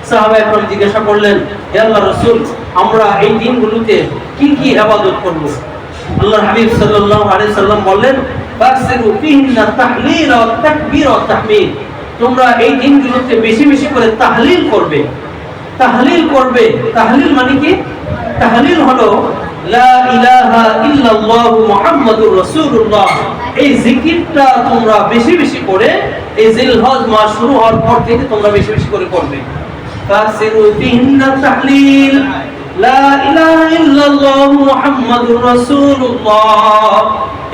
সাহাবায়ে কেরাম জিজ্ঞাসা করলেন, হে আল্লাহর রাসূল, আমরা এই দিনগুলোতে কি কি ইবাদত করব? আল্লাহর হাবিব সাল্লাল্লাহু আলাইহি সাল্লাম বললেন, فأكثروا فيهن التحليل والتكبير والتحميد। তোমরা এই দিনগুলোতে বেশি বেশি করে তাহলিল করবে। তাহলিল করবে, তাহলিল মানে কি? তাহলিল হলো লা ইলাহা ইল্লাল্লাহ মুহাম্মাদুর রাসূলুল্লাহ। এই জিকিরটা তোমরা বেশি বেশি করে এই জিলহজ মাস শুরু হওয়ার পর থেকে তোমরা বেশি বেশি করে করবে। ফাসিরু ফিহিন্না তাহলিল লা ইলাহা ইল্লাল্লাহ মুহাম্মাদুর রাসূলুল্লাহ।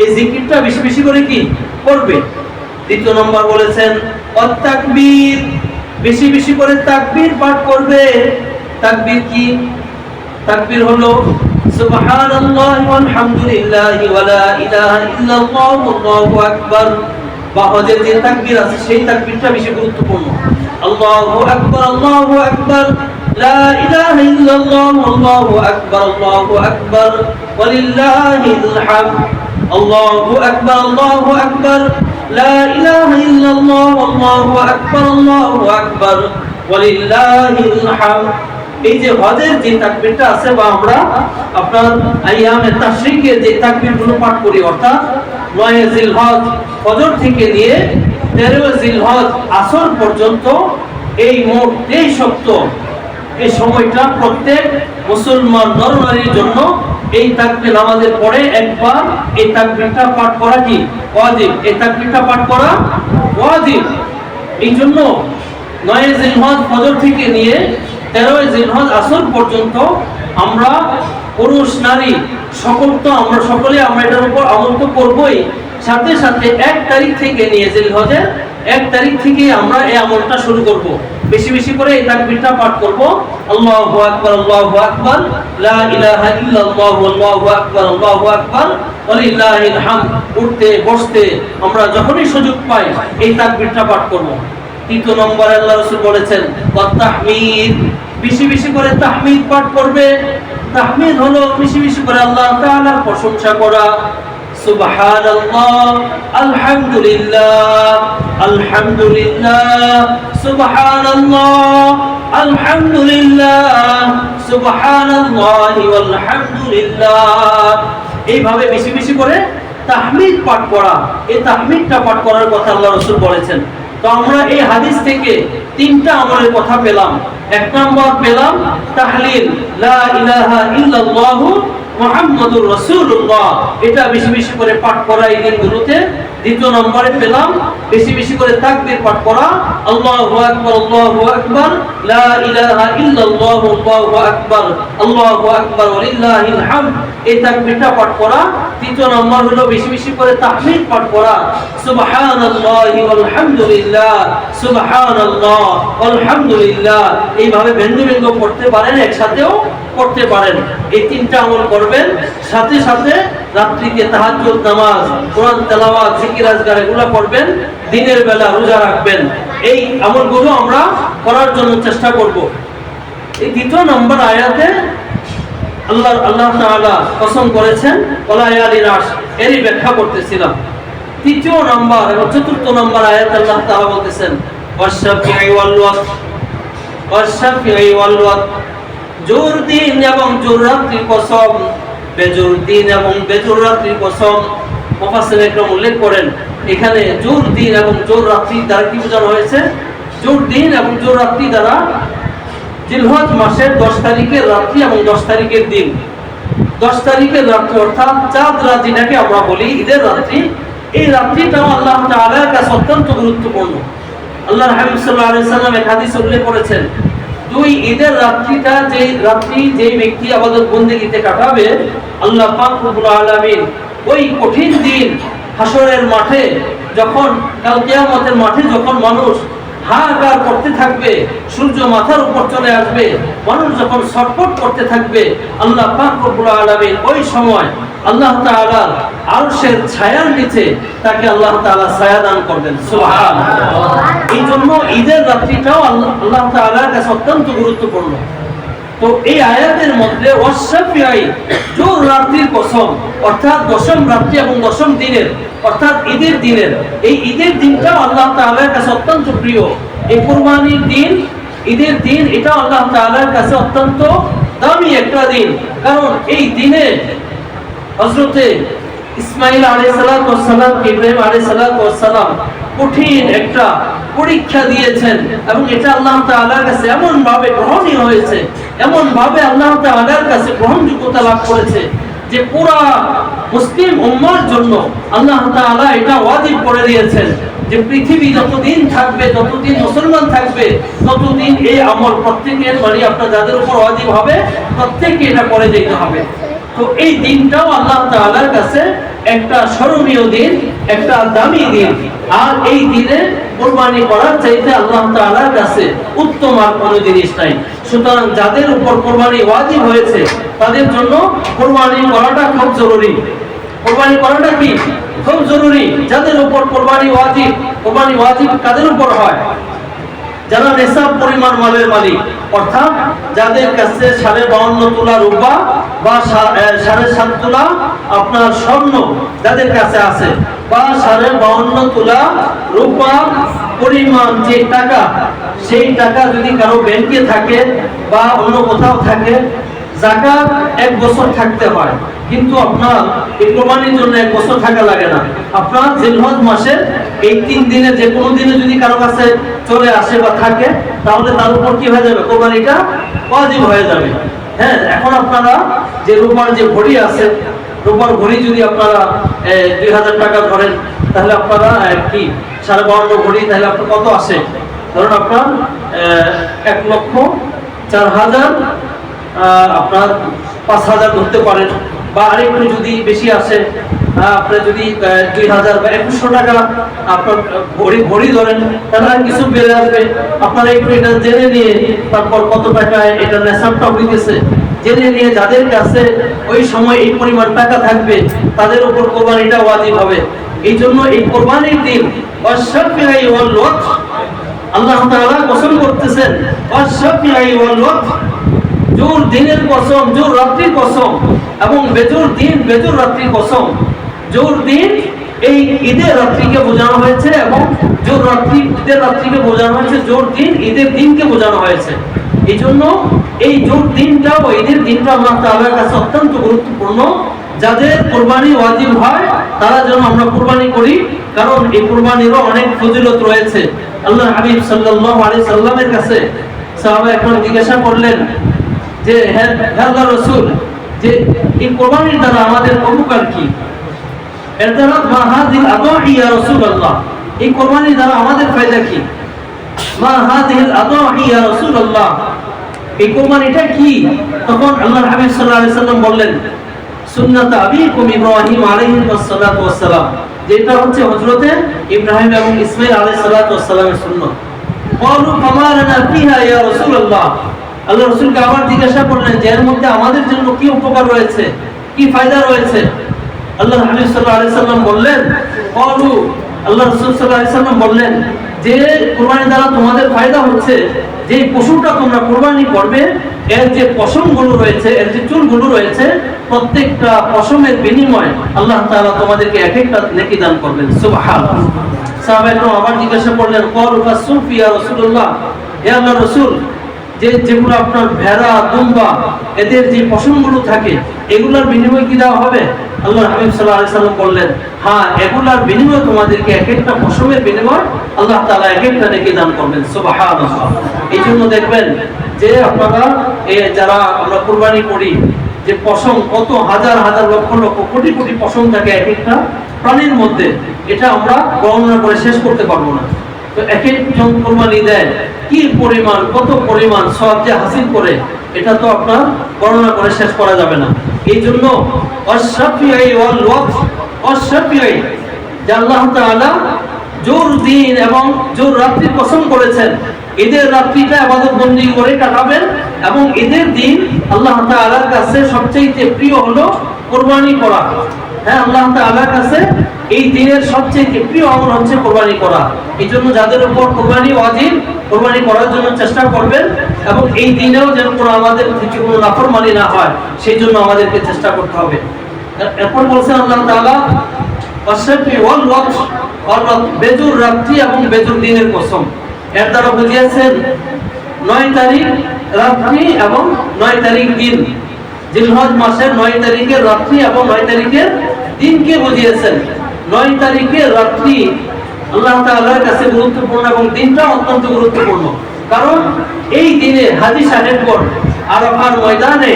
এই জিকিরটা বেশি বেশি করে কি করবে। দ্বিতীয় নম্বর বলেছেন তাকবীর, বেশি বেশি করে তাকবীর পাঠ করবে। তাকবীর কি? তাকবীর হলো সুবহানাল্লাহি ওয়াল হামদুলিল্লাহি ওয়া লা ইলাহা ইল্লাল্লাহু আল্লাহু আকবার। বা হজের যে তাকবীর আছে সেই তাকবীরটা বেশি গুরুত্বপূর্ণ। আল্লাহু আকবার, আল্লাহু আকবার, লা ইলাহা ইল্লাল্লাহু আল্লাহু আকবার, আল্লাহু আকবার ওয়া লিল্লাহিল হামদ। আল্লাহু আকবার, আল্লাহু আকবার, লা ইলাহা ইল্লাল্লাহু আল্লাহু আকবার, আল্লাহু আকবার ওয়া লিল্লাহিল হামদ। এই যে হজের যে তাকবীরটা আছে বা আমরা আপনার আইয়ামে তাশরিকে যে তাকবীরগুলো পাঠ করি, অর্থাৎ 9 জিলহজ ফজর থেকে নিয়ে 13 জিলহজ আসর পর্যন্ত এই মোট 23 সপ্তাহ, এই সময়টা প্রত্যেক মুসলমান নরনারীর জন্য এই তাকবীর নামাজের পরে একবার এই তাকবীরটা পাঠ করা কি ওয়াজিব। এই তাকবীরটা পাঠ করা ওয়াজিব। এই জন্য 9 জিলহজ ফজর থেকে নিয়ে 13 জিলহজ আসর পর্যন্ত আমরা পুরুষ নারী আমরা সকলে এটার উপর আমল তো করবই, সাথে সাথে 1 তারিখ থেকে নিয়ে জিলহজের 1 তারিখ থেকে আমরা এই আমলটা শুরু করব। বেশি বেশি করে এই তাকবীরটা পাঠ করব। আল্লাহু আকবার, আল্লাহু আকবার, লা ইলাহা ইল্লাল্লাহু আল্লাহু আকবার, আল্লাহু আকবার ওয়া লিল্লাহিল হামদ। উঠতে বসতে আমরা যখনই সুযোগ পাই এই তাকবীরটা পাঠ করব। তৃতীয় নম্বরে আল্লাহ রাসূল বলেছেন তাহমিদ, বেশি বেশি করে তাহমিদ পাঠ করবে। তাহমিদ হলো বেশি বেশি করে আল্লাহ তাআলার প্রশংসা করা। সুবহানাল্লাহ, আলহামদুলিল্লাহ, আলহামদুলিল্লাহ, সুবহানাল্লাহ, আলহামদুলিল্লাহ, সুবহানাল্লাহি ওয়াল হামদুলিল্লাহ। এইভাবে বেশি বেশি করে তাহমিদ পাঠ করা। এই তাহমিদটা পাঠ করার কথা আল্লাহ রাসূল বলেছেন। তো আমরা এই হাদিস থেকে 3টা আমলের কথা পেলাম। 1 নম্বর পেলাম তাহলিল লা ইলাহা ইল্লাল্লাহু মুহাম্মাদুর রাসূলুল্লাহ, এটা বেশি বেশি করে পাঠ করা এই দিনগুলোতে। দ্বিতীয় নম্বরে পেলাম বেশি বেশি করে তাকবীর পাঠ করা। আল্লাহু আকবার, আল্লাহু আকবার, লা ইলাহা ইল্লাল্লাহু আল্লাহু আকবার, আল্লাহু আকবার ওয়া লিল্লাহিল হামদ। এই তাকবীরটা পাঠ করা। তৃতীয় নম্বর হলো বেশি বেশি করে তাহমিদ পাঠ করা। সুবহানাল্লাহি ওয়াল হামদুলিল্লাহ, সুবহানাল্লাহ ওয়াল হামদুলিল্লাহ। এইভাবে ভিন্ন ভিন্ন পড়তে পারেন, একসাথেও পড়তে পারেন। এই 3টা আমল করবেন। সাথে সাথে রাত্রিতে তাহাজ্জুদ নামাজ, কোরআন তেলাওয়াত, জিকির আজকার এগুলো করবেন। দিনের বেলা রোজা রাখবেন। এই আমলগুলো আমরা করার জন্য চেষ্টা করব। এই 2 নম্বর আয়াতে আল্লাহ তাআলা কসম করেছেন ওয়ালা ইয়ালিন আশ, এরই ব্যাখ্যা করতেছিলাম। 3 নম্বর এবং 4 নম্বর আয়াতে আল্লাহ তাআলা বলতেছেন ওয়াশ-শাফিঈ ওয়াল ওয়াতর, ওয়াশ-শাফিঈ ওয়াল ওয়াতর, জোর দিন এবং জোর রাত্রির কসম, বেজোর দিন এবং বেজোর রাত্রির কসম। মুফাসসির একরাম উল্লেখ করেন এখানে জোর দিন এবং জোর রাত্রি দ্বারা কি বোঝানো হয়েছে? জোর দিন এবং জোর রাত্রি দ্বারা জিলহজ মাসের 10 তারিখের রাত্রি এবং 10 তারিখের দিন। 10 তারিখের রাত্রি অর্থাৎ চাঁদ রাত যেটাকে আমরা বলি, ঈদের রাত্রি, এই রাত্রিটাও আল্লাহ তাআলার কাছে অত্যন্ত গুরুত্বপূর্ণ। আল্লাহর হাবিব সাল্লাল্লাহু আলাইহি সাল্লাম এক হাদিসে উল্লেখ করেছেন 2 ঈদের রাত্রিটা যে ব্যক্তি ইবাদত বন্দেগীতে কাটাবে, আল্লাহ পাক রব্বুল আলামিন ওই কঠিন দিন হাসরের মাঠে, যখন কাল কিয়ামতের মাঠে যখন মানুষ হাহাকার করতে থাকবে, সূর্য মাথার উপর চলে আসবে, মানুষ যখন ছটফট করতে থাকবে, আল্লাহ পাক রব্বুল আলামিন ওই সময় আল্লাহ তাআলার আরশের ছায়ার নিচে তাকে আল্লাহ তাআলা ছায়া দান করবেন। সুবহানাল্লাহ। এই জন্য ঈদের রাত্রিটাও আল্লাহ তাআলার কাছে অত্যন্ত গুরুত্বপূর্ণ। তো এই আয়াতের মধ্যে ওয়াশফিআই জোর রাত্রির কসম, অর্থাৎ দশম রাত্রি এবং দশম দিনের, অর্থাৎ ঈদের দিনের, এই ঈদের দিনটা আল্লাহ তাআলার কাছে অত্যন্ত প্রিয়। এই কুরবানির দিন, ঈদের দিন, এটা আল্লাহ তাআলার কাছে অত্যন্ত দামি একটা দিন। কারণ এই দিনে হযরতে ইসমাঈল আলাইহিস সালাতু ওয়াস সালাম, ইব্রাহিম আলাইহিস সালাতু ওয়াস সালাম কঠিন একটা পরীক্ষা দিয়েছেন এবং এটা আল্লাহ তাআলার কাছে এমন ভাবে গ্রহণীয় হয়েছে, এমন ভাবে আল্লাহ তাআলার কাছে গ্রহণযোগ্যতা লাভ করেছে যে পুরা মুসলিম উম্মার জন্য আল্লাহ তাআলা এটা ওয়াজিব করে দিয়েছেন যে পৃথিবী যতদিন থাকবে, যতদিন মুসলমান থাকবে, ততদিন এই আমল প্রত্যেকের, মানে আপনার যাদের উপর ওয়াজিব হবে প্রত্যেককে এটা করে যেতে হবে। তো এই দিনটাও আল্লাহ তাআলার কাছে একটা স্মরণীয় দিন, একটা দামি দিন। আর এই দিনে কুরবানি করার চাইতে আল্লাহ তাআলার কাছে উত্তম আর কোনো জিনিস নাই। সুতরাং যাদের উপর কুরবানি ওয়াজিব হয়েছে তাদের জন্য কুরবানি করাটা খুব জরুরি। কুরবানি করাটা কি খুব জরুরি। যাদের উপর কুরবানি ওয়াজিব, কুরবানি ওয়াজিব কাদের উপর হয়? যারা নেশাব পরিমাণ মালের মালিক, অর্থাৎ যাদের কাছে 52.5 তোলা রূপা বা 7.5 তোলা আপনার স্বর্ণ যাদের কাছে আছে, বা 52.5 তোলা রূপা পরিমাণ যে টাকা, সেই টাকা যদি কারো ব্যাংকে থাকে বা অন্য কোথাও থাকে, যাকাত 1 বছর থাকতে হয়। কিন্তু আপনার এই কুরবানির জন্য 1 বছর থাকা লাগে না। আপনার জিলহজ মাসের এই 3 দিনে যে কোনো দিনে যদি কারো কাছে চলে আসে বা থাকে, তাহলে তার উপর কি হয়ে যাবে? কুরবানিটা ওয়াজিব হয়ে যাবে। হ্যাঁ, এখন আপনারা যে রূপার যে ঘড়ি আছে, রূপার ঘড়ি যদি আপনারা 2000 টাকা ধরেন, তাহলে আপনারা কি 52.5 ঘড়ি, তাহলে আপনার কত আসে? ধরুন আপনার 1,04,000, আপনার 5,000 ধরতে পারেন, বা আরেকটু যদি বেশি আসে, আপনি যদি 2000 বা 2100 টাকা আপনার ঘড়ি ধরেন, তাহলে আর কিছু বেড়ে আসবে। আপনারা একটু এটা জেনে নিয়ে তারপর কত টাকায় এটা নেশাবটা হইতেছে জেনে নিয়ে যাদের কাছে ওই সময় এই পরিমাণ টাকা থাকবে তাদের উপর কোরবানিটা ওয়াজিব হবে। এই জন্য এই কোরবানির দিন ওয়াশফিআই ওয়াল ওয়াত, আল্লাহ তাআলা কসম করতেছেন ওয়াশফিআই ওয়াল ওয়াত, জোর দিনের কসম, জোর রাত্রির কসম, এবং বেজোর দিন, বেজোর রাত্রির কসম। জোর দিন এই ঈদের রাত্রিকে বোঝানো হয়েছে এবং জোর রাত্রি ঈদের রাত্রিকে বোঝানো হয়েছে, জোর দিন ঈদের দিনকে বোঝানো হয়েছে। এই জন্য এই জোর দিনটা ও ঈদের দিনটা আল্লাহ তাআলার কাছে অত্যন্ত গুরুত্বপূর্ণ। যাদের কুরবানি ওয়াজিব হয় তারা যেন আমরা কুরবানি করি, কারণ এই কুরবানিরও অনেক ফজিলত রয়েছে। আল্লাহ হাবিব সাল্লাল্লাহু আলাইহি সাল্লামের কাছে সাহাবা একবার জিজ্ঞাসা করলেন যে হে আল্লাহর রাসূল, যে এই কুরবানির দ্বারা আমাদের উপকার কি? এর দ্বারা মা হাযিল আদাহি ইয়া রাসূলুল্লাহ, এই কুরবানির দ্বারা আমাদের ফায়দা কি? মা হাযিল আদাহি ইয়া রাসূলুল্লাহ, এই কুরবানিটা কি? তখন আল্লাহর হাবিব সাল্লাল্লাহু আলাইহি সাল্লাম বললেন সুন্নাত আবিকুম ইব্রাহিম আলাইহিস সালাতু ওয়াস সালাম, যেটা হচ্ছে হযরতে ইব্রাহিম এবং ইসমাঈল আলাইহিস সালাতু ওয়াস সালামের সুন্নাত। ক্বালু ফামা লানা ফিহা ইয়া রাসূলুল্লাহ, আল্লাহ রাসূলকে আবার জিজ্ঞাসা করলেন যে এর মধ্যে আমাদের জন্য কি উপকার রয়েছে, কি ফায়দা রয়েছে? আল্লাহ হাবিব সাল্লাল্লাহু আলাইহি সাল্লাম বললেন, ক্বালু, আল্লাহ রাসূল সাল্লাল্লাহু আলাইহি সাল্লাম বললেন যে কুরবানির দ্বারা তোমাদের ফায়দা হচ্ছে যে পশুটা তোমরা কুরবানি করবে, এর যে পশমগুলো রয়েছে, এর যে চুলগুলো রয়েছে, প্রত্যেকটা পশমের বিনিময়ে আল্লাহ তাআলা তোমাদেরকে এক একটা নেকি দান করবেন। সুবহানাল্লাহ। সাহাবায়ে কেরাম আবার জিজ্ঞাসা করলেন, ক্বালু ফাসুফি ইয়া রাসূলুল্লাহ, হে আল্লাহর রাসূল, যেগুলো আপনার ভেড়া, দুম্বা, এদের যে পশমগুলো থাকে, এগুলোর বিনিময়ে কি দেওয়া হবে? আল্লাহ হাবিব সাল্লাল্লাহু আলাইহি সাল্লাম বললেন, হ্যাঁ, এগুলোর বিনিময়ে তোমাদেরকে এক একটা পশমের বিনিময়ে আল্লাহ তাআলা এক একটা নেকি দান করবেন। সুবহানাল্লাহ। এই জন্য দেখবেন যে আপনারা যারা আমরা কুরবানি করি, যে পশম কত হাজার হাজার লক্ষ লক্ষ কোটি কোটি পশম থাকে এক একটা প্রাণীর মধ্যে, এটা আমরা বর্ণনা করে শেষ করতে পারবো না। তো এক একজন কুরবানি দেয়, কি পরিমাণ, কত পরিমাণ সওয়াব যে হাসিল করে, এটা তো আপনার বর্ণনা করে শেষ করা যাবে না। এই জন্য ওয়াশফিআই ওয়াল ওয়াত, ওয়াশফিআই, যে আল্লাহ তাআলা জোর দিন এবং জোর রাত্রি কসম করেছেন, ঈদের রাত্রিটা ইবাদত বন্দেগী করে কাটাবেন, এবং ঈদের দিন আল্লাহ তাআলার কাছে সবচেয়ে প্রিয় হলো কুরবানি করা। হ্যাঁ, আল্লাহ তাআলার কাছে এই দিনের সবচেয়ে প্রিয় আমল হচ্ছে কুরবানি করা। এই জন্য যাদের উপর কুরবানি ওয়াজিব, কুরবানি করার জন্য চেষ্টা করবেন, এবং এই দিনেও যেন কোনো আমাদের থেকে কোনো নাফরমানি না হয়, সেই জন্য আমাদেরকে চেষ্টা করতে হবে। এরপর বলছেন আল্লাহ তাআলা ওয়াশফি ওয়াল ওয়াতর, অর্থাৎ বেজুর রাত্রি এবং বেজুর দিনের কসম। এর দ্বারা বুঝিয়েছেন 9 তারিখ রাত্রি এবং 9 তারিখ দিন, জিলহজ মাসের 9 তারিখের রাত্রি এবং 9 তারিখের দিনকে বুঝিয়েছেন। 9 তারিখের রাত্রি আল্লাহ তাআলার কাছে গুরুত্বপূর্ণ এবং দিনটা অত্যন্ত গুরুত্বপূর্ণ, কারণ এই দিনে হাজী সাহেবগণ আরাফার ময়দানে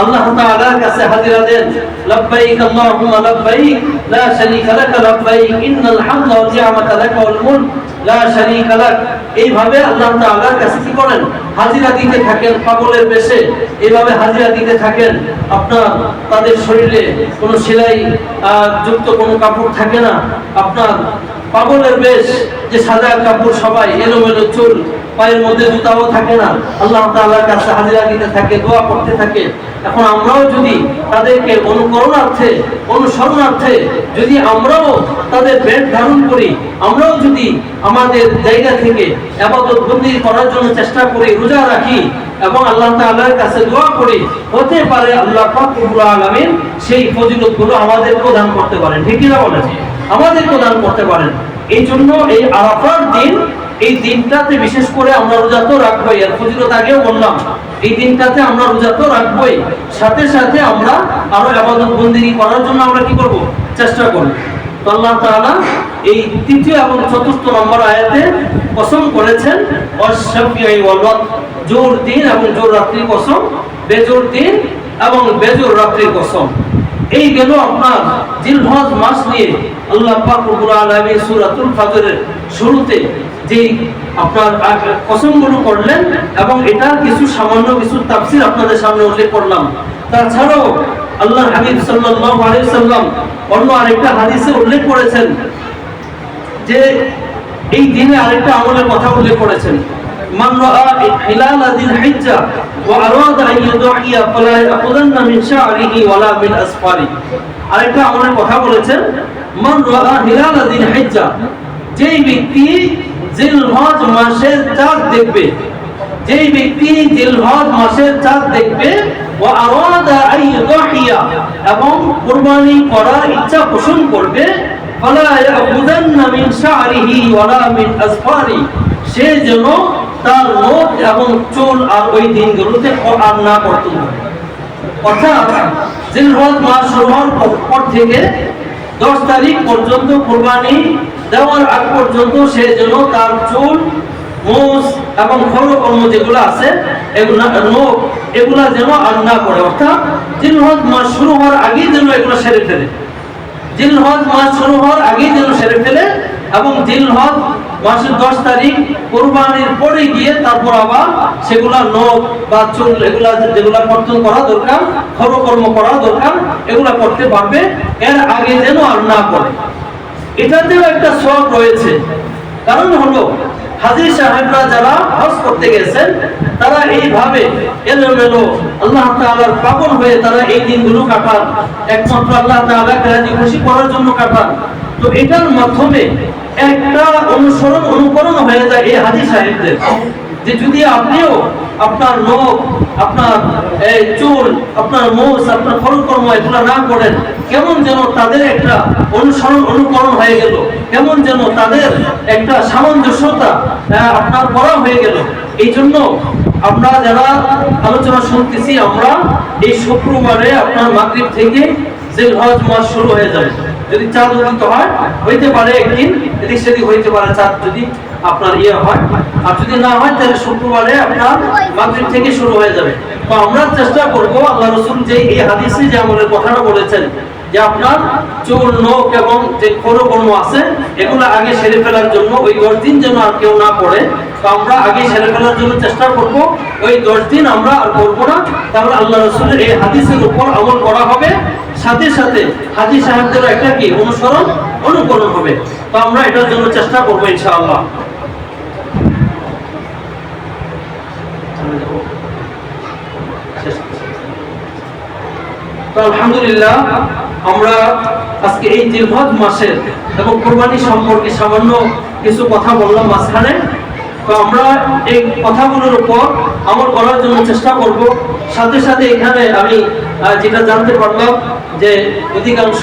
আল্লাহ তাআলার কাছে হাজিরা দেন, লাব্বাইক আল্লাহুম্মা লাব্বাইক লা শারীকা লাক লাব্বাইক ইন্নাল হামদা ওয়ান নি'মাতা লাক ওয়াল মুলক লা শারীকা লাক। এইভাবে আল্লাহ তাআলার কাছে কি করেন? হাজিরা দিতে থাকেন পাগলের বেশে। এইভাবে হাজিরা দিতে থাকেন। আপনার তাদের শরীরে কোনো সেলাই যুক্ত কোনো কাপড় থাকে না, আপনার পাগলের বেশ, যে সাদা কাপড়, সবাই এলোমেলো চুল, পায়ের মধ্যে জুতাও থাকে না, আল্লাহ তাআলার কাছে হাজিরা দিতে থাকে, দোয়া করতে থাকে। এখন আমরাও যদি তাদেরকে অনুকরণার্থে, অনুসরণার্থে যদি আমরাও তাদের বেশ ধারণ করি, আমরাও যদি আমাদের জায়গা থেকে ইবাদত বন্দেগী করার জন্য চেষ্টা করি, রোজা রাখি এবং আল্লাহ তাআলার কাছে দোয়া করি, হতে পারে আল্লাহ পাক রব্বুল আলামিন সেই ফজিলতগুলো আমাদের প্রদান করতে পারেন। ঠিক কি না বলেন? আমাদের প্রদান করতে পারেন। এই জন্য এই আরাফার দিন, এই দিনটাতে বিশেষ করে আমরা রোজা তো রাখবোই, আর ফজিলত আগেও বললাম, এই দিনটাতে আমরা রোজা তো রাখবোই, সাথে সাথে আমরা আরো ইবাদত বন্দেগী করার জন্য আমরা কি করব? চেষ্টা করব। তো আল্লাহ তাআলা এই তৃতীয় এবং চতুর্থ নম্বর আয়াতে কসম করেছেন ওয়াশ-শাফি ওয়াল ওয়াতর, জোর দিন এবং জোর রাত্রির কসম, বেজোর দিন এবং বেজোর রাত্রির কসম। এই গেল আপনার জিলহজ মাস নিয়ে আল্লাহ পাক রব্বুল আলামিন সূরাতুল ফাজরের শুরুতে যে আপনার কসমগুলো করলেন, এবং এটা কিছু সামান্য কিছু তাফসীর আপনাদের সামনে উল্লেখ করলাম। তাছাড়াও আল্লাহর হাবিব সাল্লাল্লাহু আলাইহি সাল্লাম অন্য আরেকটা হাদিসে উল্লেখ করেছেন যে এই দিনে আরেকটা আমলের কথা উল্লেখ করেছেন, মান রাআ হিলাল যিল হিজ্জা ওয়া আরাদা আন ইউদহিয়া ফালা ইয়াখুদান্না মিন শা'রিহি ওয়ালা মিন আসফারি। আরেকটা আমলের কথা বলেছেন, মান রাআ হিলাল যিল হিজ্জা, যেই ব্যক্তি জিলহজ মাসের চাঁদ দেখবে, যেই ব্যক্তি জিলহজ মাসের চাঁদ দেখবে, ওয়া আরাদা আন ইউদহিয়া, এবং কুরবানি করার ইচ্ছা পোষণ করবে, ফালা ইয়াখুদান্না মিন শা'রিহি ওয়ালা মিন আসফারি, সে যেন তার নখ এবং চুল আর ওই দিনগুলোতে আর না করতে পারে। অর্থাৎ জিলহজ মাস শুরু হওয়ার পর থেকে 10 তারিখ পর্যন্ত, কুরবানি দেওয়ার আগ পর্যন্ত সে যেন তার চুল, মোষ এবং খরকর্ম যেগুলো আছে, এগুলা নখ, এগুলা যেন আর না করে। অর্থাৎ জিলহজ মাস শুরু হওয়ার আগেই যেন এগুলো সেরে ফেলে, জিলহজ মাস শুরু হওয়ার আগেই যেন সেরে ফেলে, এবং জিলহজ মাসের 10 তারিখ কুরবানির পরে গিয়ে তারপর আবার সেগুলা নখ বা চুল, এগুলা যেগুলা কর্তন করা দরকার, খরকর্ম করা দরকার, এগুলা করতে পারবে, এর আগে যেন আর না করে। এটাতেও একটা সওয়াব রয়েছে। কারণ হলো হাজী সাহেবরা যারা হজ করতে গেছেন, তারা এইভাবে এলোমেলো আল্লাহ তাআলার পাগল হয়ে তারা এই দিনগুলো কাটান, একমাত্র আল্লাহ তাআলাকে রাজি খুশি করার জন্য কাটান। তো এটার মাধ্যমে একটা অনুকরণ হয়ে যায় এই হাজী সাহেবদের, যে যদি আপনিও আপনার নখ, আপনার চুল, আপনার মোষ, আপনার খরকর্ম এগুলো না করেন, কেমন যেন তাদের একটা অনুকরণ হয়ে গেল, কেমন যেন তাদের একটা সামঞ্জস্যতা আপনার করা হয়ে গেল। এই জন্য আমরা যারা আলোচনা শুনতেছি, আমরা এই শুক্রবারে আপনার মাগরিব থেকে জিলহজ মাস শুরু হয়ে যাবে। যদি চাঁদ উদিত হয়, হইতে পারে একদিন এদিক সেদিক হইতে পারে চাঁদ, যদি আপনার হয়, আর যদি না হয় তাহলে শুক্রবারে আপনার মাগরিব থেকে শুরু হয়ে যাবে। তো আমরা চেষ্টা করব, আল্লাহ রাসূল যে এই হাদিসে যে আমলের কথাটা বলেছেন, যে আপনার চুল, নখ এবং যে খরকর্ম আছে এগুলো আগে সেরে ফেলার জন্য, ওই 10 দিন যেন আর কেউ না পড়ে, তো আমরা আগে সেরে ফেলার জন্য চেষ্টা করব। ওই 10 দিন আমরা আর করবো না, তাহলে আল্লাহ রাসূলের এই হাদিসের উপর আমল করা হবে, সাথে সাথে হাজী সাহেবদের একটা কি অনুকরণ হবে। তো আমরা এটার জন্য চেষ্টা করবো ইনশাআল্লাহ। তো আলহামদুলিল্লাহ, আমরা আজকে এই জিলহজ মাসের এবং কুরবানি সম্পর্কে সামান্য কিছু কথা বললাম মাঝখানে। তো তো আমরা এই কথাগুলোর উপর আমল করার জন্য চেষ্টা করব। সাথে সাথে এখানে আমি যেটা জানতে পারলাম যে অধিকাংশ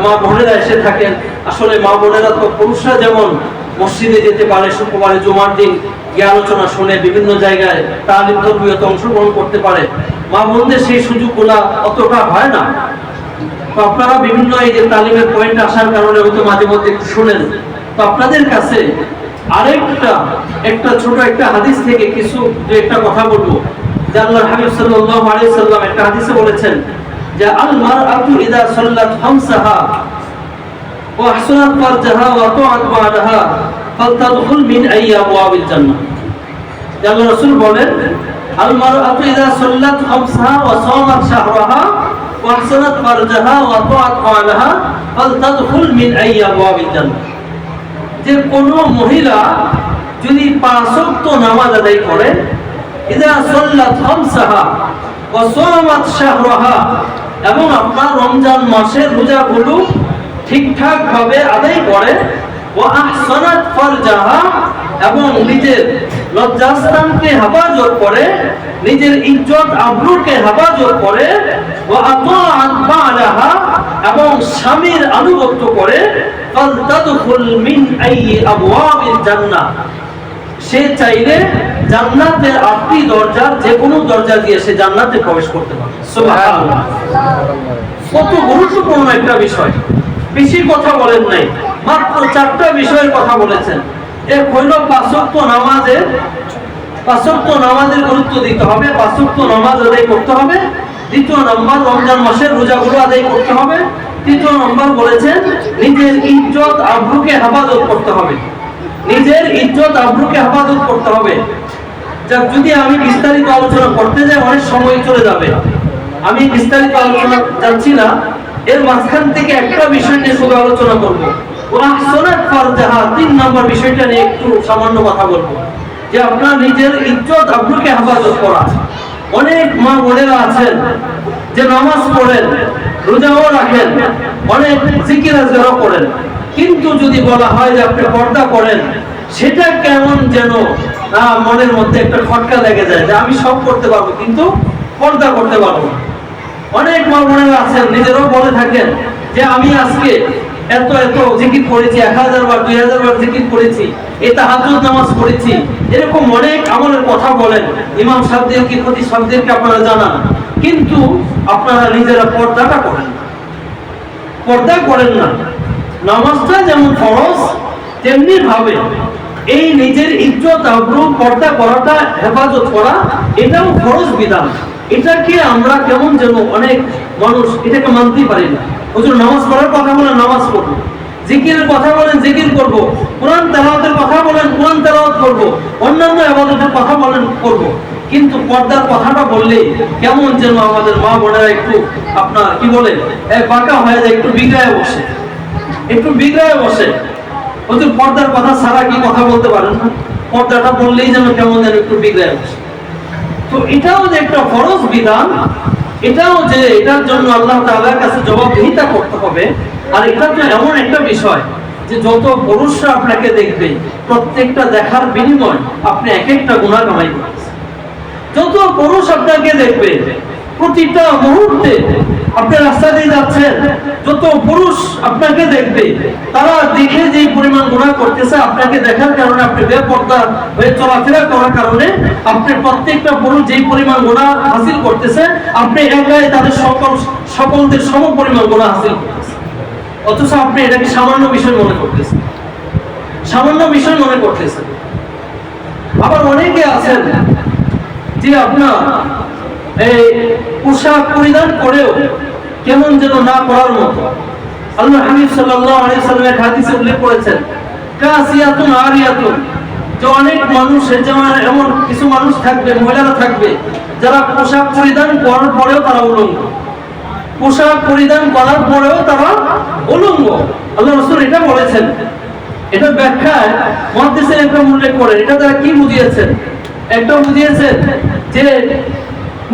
মা বোনেরা এসে থাকেন। আসলে মা বোনেরা তো পুরুষরা যেমন মসজিদে যেতে পারে, শুক্রবারে জুমার দিন গিয়ে আলোচনা শুনে বিভিন্ন জায়গায় তালিম তরবিয়তে অংশগ্রহণ করতে পারে, মা বোনদের সেই সুযোগগুলা অতটা হয় না। তো আপনারা বিভিন্ন এই যে তালিমের পয়েন্ট আসার কারণে হয়তো মাঝে মধ্যে একটু শুনেন। তো আপনাদের কাছে একটা ছোট একটা হাদিস থেকে কিছু একটা কথা বলবো। যে আল্লাহর হাবিব সাল্লাল্লাহু আলাইহি সাল্লাম একটা হাদিসে বলেছেন যে আল মারআতু ইযা সাল্লাত খামসাহা ওয়া আহসানাত ফারজাহা ওয়া তাআত বা'দাহা ফালতাদখুল মিন আইয়ি আবওয়াবিল জান্নাহ। যে আল্লাহ রাসূল বলেন আল মারআতু ইযা সাল্লাত খামসাহা ওয়া সামাত শাহরাহা ওয়া আহসানাত ফারজাহা ওয়া তাআত বা'দাহা ফালতাদখুল মিন আইয়ি আবওয়াবিল জান্নাহ। যে কোনো মহিলা যদি 5 ওয়াক্ত নামাজ আদায় করে, ইযা সাল্লাত খামসাহা ওয়া সামাত শাহরাহা, এবং আপনার রমজান মাসের রোজাগুলো ঠিকঠাক ভাবে আদায় করে, ওয়া আহসানাত ফারজাহা, এবং নিজের লজ্জাস্থানকে হেফাজত করে, নিজের ইজ্জত আবরুকে হেফাজত করে, ওয়া আতাআত বা'লাহা, এবং স্বামীর আনুগত্য করে, ফালতাদখুল মিন আইয়ি আবওয়াবিল জান্নাহ। সে চাইলে জান্নাতের 8টি দরজার যে কোনো দরজা দিয়ে সে জান্নাতে প্রবেশ করতে পারে। সুবহানাল্লাহ। কত গুরুত্বপূর্ণ একটা বিষয়। বেশি কথা বলেন নাই, মাত্র 4টা বিষয়ের কথা বলেছেন। এক হইল 5 ওয়াক্ত নামাজের গুরুত্ব দিতে হবে, 5 ওয়াক্ত নামাজ আদায় করতে হবে। দ্বিতীয় নম্বর, রমজান মাসের রোজাগুলো আদায় করতে হবে। তৃতীয় নম্বর বলেছেন নিজের ইজ্জত আবরুকে হেফাজত করতে হবে, নিজের ইজ্জত আবরুকে হেফাজত করতে হবে। যাক, যদি আমি বিস্তারিত আলোচনা করতে যাই অনেক সময় চলে যাবে, আমি বিস্তারিত আলোচনা যাচ্ছি না। এর মাঝখান থেকে একটা বিষয় নিয়ে শুধু আলোচনা করবো। ওয়া আহসানাত ফারজাহা, 3 নম্বর বিষয়টা নিয়ে একটু সামান্য কথা বলবো, যে আপনার নিজের ইজ্জত আবরুকে হেফাজত করা। অনেক মা বোনেরা আছেন যে নামাজ পড়েন, রোজাও রাখেন, অনেক জিকির আজকারও করেন, কিন্তু যদি বলা হয় যে আপনি পর্দা করেন, সেটা কেমন যেন মনের মধ্যে একটা খটকা লেগে যায় যে আমি সব করতে পারবো কিন্তু পর্দা করতে পারবো না। অনেক মা বোনেরা আছেন নিজেরাও বলে থাকেন যে আমি আজকে এত জিকির করেছি, 1000 বার 2000 বার জিকির করেছি, এই তাহাজ্জুদ নামাজ পড়েছি, এরকম অনেক আমলের কথা বলেন। ইমাম সাহেবদেরকে, খতিব সাহেবদেরকে আপনারা জানান, কিন্তু আপনারা নিজেরা পর্দা করেন না। নামাজটা যেমন ফরজ, তেমনি ভাবে এই নিজের ইজ্জত আবরু পর্দা করাটা, হেফাজত করা, এটাও ফরজ বিধান। এটাকে আমরা কেমন যেন অনেক মানুষ এটাকে মানতেই পারি না। হুজুর নামাজ পড়ার কথা বলেন, নামাজ পড়বো, জিকিরের কথা বলেন, জিকির করব, কোরআন তেলাওয়াতের কথা বলেন, কোরআন তেলাওয়াত করব, অন্যান্য ইবাদতের কথা বলেন, করব, কিন্তু পর্দার কথাটা বললে কেমন যেন আমাদের মা বোনেরা একটু আপনার কি বলে বাঁকা হয়ে যায়, একটু বিগড়ায় বসে। হুজুর পর্দার কথা ছাড়া কি কথা বলতে পারেন না? পর্দাটা বললেই যেন কেমন যেন একটু বিগড়ায় বসে। তো এটাও যে একটা ফরজ বিধান, এটাও যে এটার জন্য আল্লাহ তাআলার কাছে জবাবদিহিতা করতে হবে। আর এটা তো এমন একটা বিষয় যে যত পুরুষরা আপনাকে দেখবে, প্রত্যেকটা দেখার বিনিময় আপনি এক একটা গুনাহ কামাই করছেন। যত পুরুষ আপনাকে দেখবে, প্রতিটা মুহূর্তে আপনি রাস্তা দিয়ে যাচ্ছেন, যত পুরুষ আপনাকে দেখবে, তারা দেখে যে পরিমাণ গুনাহ করতেছে, আপনাকে দেখার কারণে, আপনি বেপর্দা হয়ে চলাফেরা করার কারণে, আপনি প্রত্যেকটা পুরুষ যেই পরিমাণ গুনাহ হাসিল করতেছে, আপনি একাই তাদের সকলদের সম পরিমাণ গুনাহ হাসিল করতেছেন। অথচ আপনি এটাকে সামান্য বিষয় মনে করতেছেন। আবার অনেকে আছেন যে আপনার এই পোশাক পরিধান করেও কেমন যেন না করার মতো। আল্লাহ হাবিব সাল্লাল্লাহু আলাইহি সাল্লামের হাদিসে উল্লেখ করেছেন কাসিয়াতুন আরিয়াতুন, যে অনেক মানুষের যেমন এমন কিছু মানুষ থাকবে, মহিলারা থাকবে, যারা পোশাক পরিধান করার পরেও তারা উলঙ্গ, আল্লাহ রাসূল এটা বলেছেন। এটা ব্যাখ্যায় মুহাদ্দিসিন একদম উল্লেখ করেন, এটা তারা কি বুঝিয়েছেন? একটা বুঝিয়েছেন যে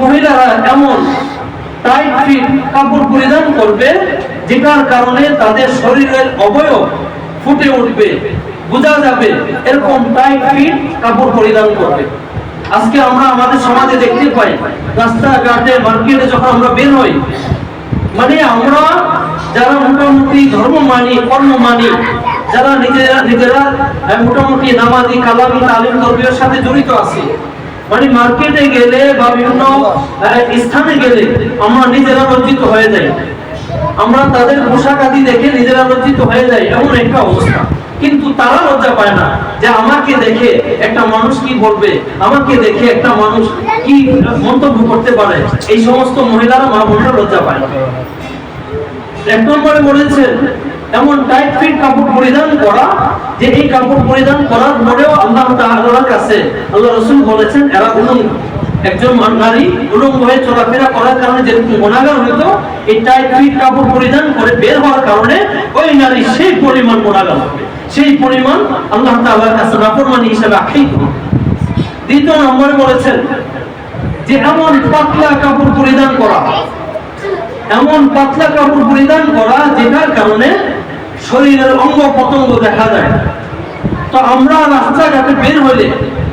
মহিলারা এমন টাইট ফিট কাপড় পরিধান করবে যেটার কারণে তাদের শরীরের অবয়ব ফুটে উঠবে, বোঝা যাবে এরকম টাইট ফিট কাপড় পরিধান করবে। আজকে আমরা আমাদের সমাজে দেখতে পাই, রাস্তাঘাটে মার্কেটে যখন আমরা বের হই, মানে আমরা যারা মোটামুটি ধর্ম মানি, কর্ম মানি, যারা নিজেরা মোটামুটি নামাজি, কালামি, তালিম, তরবিয়তের সাথে জড়িত আছি, মানে মার্কেটে গেলে বা বিভিন্ন স্থানে গেলে আমরা নিজেরা লজ্জিত হয়ে যাই। আমরা তাদের পোশাক আদি দেখে নিজেরা লজ্জিত হয়ে যাই, এমন একটা অবস্থা। কিন্তু তারা লজ্জা পায় না যে আমাকে দেখে একটা মানুষ কি বলবে, আমাকে দেখে একটা মানুষ কি মন্তব্য করতে পারে। এই সমস্ত মহিলারা, মা বোনেরা লজ্জা পায় না। এক নম্বরে বলেছেন এমন টাইট ফিট কাপড় পরিধান করা, যে এই কাপড় পরিধান করার পরেও আল্লাহ তাআলার কাছে আল্লাহ রাসূল বলেছেন এরা উলঙ্গ। একজন নারী উলঙ্গ হয়ে চলাফেরা করার কারণে যেরকম গুনাহগার হইতো, এই টাইট ফিট কাপড় পরিধান করে বের হওয়ার কারণে ওই নারী সেই পরিমাণ গুনাহগার হবে, সেই পরিমাণ আল্লাহ তাআলার কাছে নাফরমানি হিসেবে আখ্যায়িত হবে। দ্বিতীয় নম্বরে বলেছেন যে এমন পাতলা কাপড় পরিধান করা, এমন পাতলা কাপড় পরিধান করা যেটার কারণে শরীরের অঙ্গ প্রত্যঙ্গ দেখা যায়। তো আমরা রাস্তাঘাটে বের হলে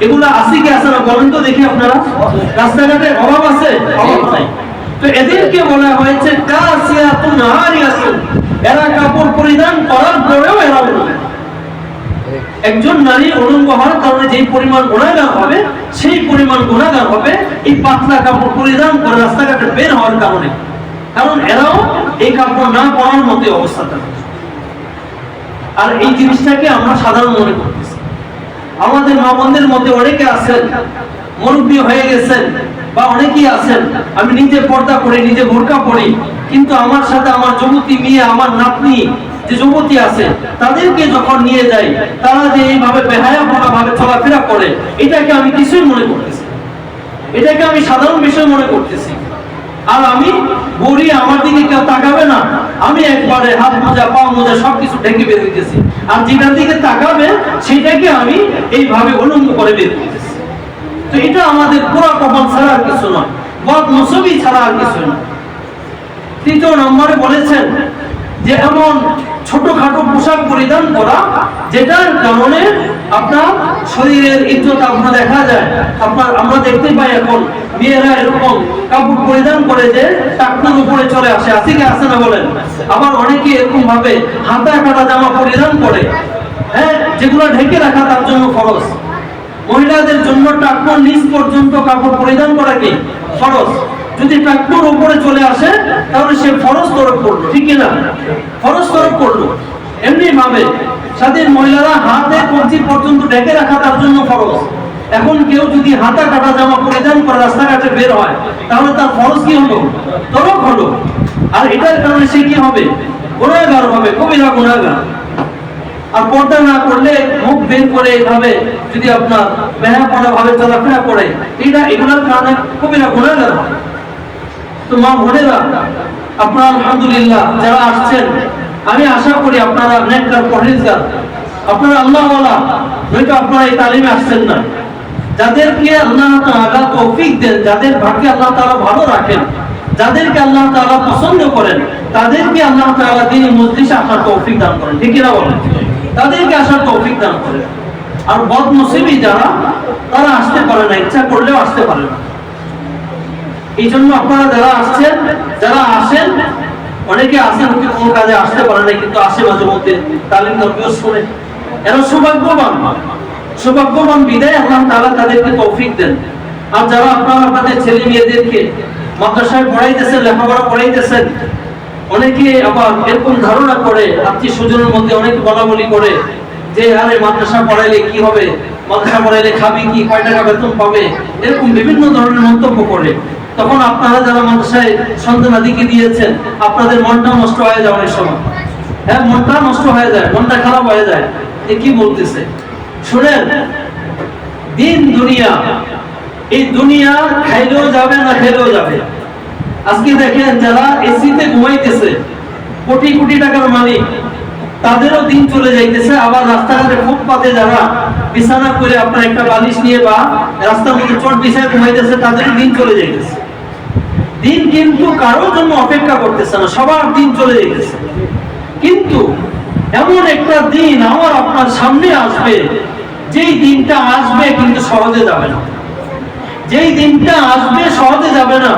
এগুলো আছে কি আছে না বলেন তো দেখি আপনারা? রাস্তাঘাটে অভাব আছে? অভাব নাই। তো এদেরকে বলা হয়েছে কাসিয়াতুন আরিয়াতুন, এরা কাপড় পরিধান করার পরেও এরা উলঙ্গ। একজন নারী উলঙ্গ হওয়ার কারণে যে পরিমাণ গুনাহগার হবে, সেই পরিমাণ গুনাহগার হবে এই পাতলা কাপড় পরিধান করে রাস্তাঘাটে বের হওয়ার কারণে। কারণ এরাও এই কাপড় না পরার মতো অবস্থা থাকে। আর এই জিনিসটাকে আমরা সাধারণ মনে করতেছি। আমাদের মা বোনদের মধ্যে অনেকে আছেন মুরব্বী হয়ে গেছেন, বা অনেকেই আছেন আমি নিজে পর্দা করি, নিজে বোরকা পরি, কিন্তু আমার সাথে আমার যুবতী মেয়ে, আমার নাতনি যে যুবতী আছে, তাদেরকে যখন নিয়ে যাই, তারা যে এইভাবে বেহায়াপনা ভাবে চলাফেরা করে, এটাকে আমি কিছুই মনে করতেছি, এটাকে আমি সাধারণ বিষয় মনে করতেছি। আর আমি বলি আমার দিকে কেউ তাকাবে না, আমি একবারে হাত মোজা, পা মোজা সবকিছু ঢেকে বের হইতেছি, আর যেটার দিকে তাকাবে সেটাকে আমি এইভাবে উলঙ্গ করে বের হইতেছি। তো এটা আমাদের পুরো কপাল ছাড়া আর কিছু নয়, বদনসিবি ছাড়া আর কিছু নয়। তৃতীয় নম্বরে বলেছেন যে এমন ছোটখাটো পোশাক পরিধান করা যেটার কারণে আপনার শরীরের ইজ্জত আপনার দেখা যায়। আমরা দেখতে পাই এখন মেয়েরা এরকম কাপড় পরিধান করে যে টাকনার উপরে চলে আসে, আছে কি আছে না বলেন? আবার অনেকে এরকম ভাবে হাতা কাটা জামা পরিধান করে, হ্যাঁ, যেগুলো ঢেকে রাখা তার জন্য ফরজ। মহিলাদের জন্য টাকনার নিচ পর্যন্ত কাপড় পরিধান করা কি ফরজ। যদি টাকনার উপরে চলে আসে তাহলে সে ফরজ তরক করলো, ঠিক না? ফরজ তরক করলো। এমনি ভাবে স্বাধীন মহিলারা হাতে কবজি পর্যন্ত ঢেকে রাখা তার জন্য ফরজ। এখন কেউ যদি হাতা কাটা জামা পরিধান করে রাস্তাঘাটে বের হয়, তাহলে তার ফরজ কি হলো? তরক হলো। আর এটার কারণে সে কি হবে? গুনাহগার হবে, কবিরা গুনাহগার। আর পর্দা না করলে মুখ বের করে এইভাবে যদি আপনার বেহায়াপনা ভাবে চলাফেরা করে, এগুলোর কারণে কবিরা গুনাহগার হয়। তো মা বোনেরা, আপনারা আলহামদুলিল্লাহ যারা আসছেন, আমি আশা করি আপনারা নেককার, পরহেজগার, আপনারা আল্লাহওয়ালা, নয়তো আপনারা এই তালিমে আসছেন না। যাদেরকে আল্লাহ তাআলা তৌফিক দেন, যাদের ভাগ্যে আল্লাহ তাআলা ভালো রাখেন, যাদেরকে আল্লাহ তাআলা পছন্দ করেন, তাদেরকে আল্লাহ তাআলা দ্বীন মজলিসে আসার তৌফিক দান করেন, ঠিক না বলেন? তাদেরকে আসার তৌফিক দান করেন। আর বদনসিবী যারা, তারা আসতে পারে না, ইচ্ছা করলেও আসতে পারে না। এই জন্য আপনারা যারা আসছেন, যারা আসেন, অনেকে আসেন কোন কাজে আসতে পারে না, কিন্তু আসে মাঝে মধ্যে তালিম তরবিয়ত শুনে, এরা সৌভাগ্যবান। সৌভাগ্যবান বিদায় আল্লাহ তাআলা তাদেরকে তৌফিক দেন। আর যারা আপনারা আপনাদের ছেলে মেয়েদেরকে মাদ্রাসায় পড়াইতেছেন, লেখাপড়া পড়াইতেছেন, অনেকে আবার এরকম ধারণা করে, আত্মীয় স্বজনের মধ্যে অনেকে বলা বলি করে যে আরে মাদ্রাসা পড়াইলে কি হবে, মাদ্রাসা পড়াইলে খাবি কি, কয় টাকা বেতন পাবে, এরকম বিভিন্ন ধরনের মন্তব্য করে। তখন আপনারা যারা মাদ্রাসায় সন্তানাদিকে দিয়েছেন, আপনাদের মনটা নষ্ট হয়ে যায় অনেক সময়। হ্যাঁ, মনটা নষ্ট হয়ে যায়, মনটা খারাপ হয়ে যায়, এ কি বলতেছে। শুনেন, দিন দুনিয়া, এই দুনিয়া খাইলেও যাবে না খেলেও যাবে। আজকে দেখেন যারা এসিতে ঘুমাইতেছে, কোটি কোটি টাকার মালিক, তাদেরও দিন চলে যাইতেছে। আবার রাস্তাঘাটে ফুটপাতে যারা বিছানা করে আপনার একটা বালিশ নিয়ে বা রাস্তার মধ্যে চট বিছায় ঘুমাইতেছে, তাদের দিন চলে যাইতেছে। দিন কিন্তু কারোর জন্য অপেক্ষা করতেছে না, সবার দিন চলে যাইতেছে। কিন্তু এমন একটা দিন আমার আপনার আপনার সামনে আসবে, যেই দিনটা আসবে কিন্তু সহজে যাবে না, যেই দিনটা আসবে সহজে যাবে না,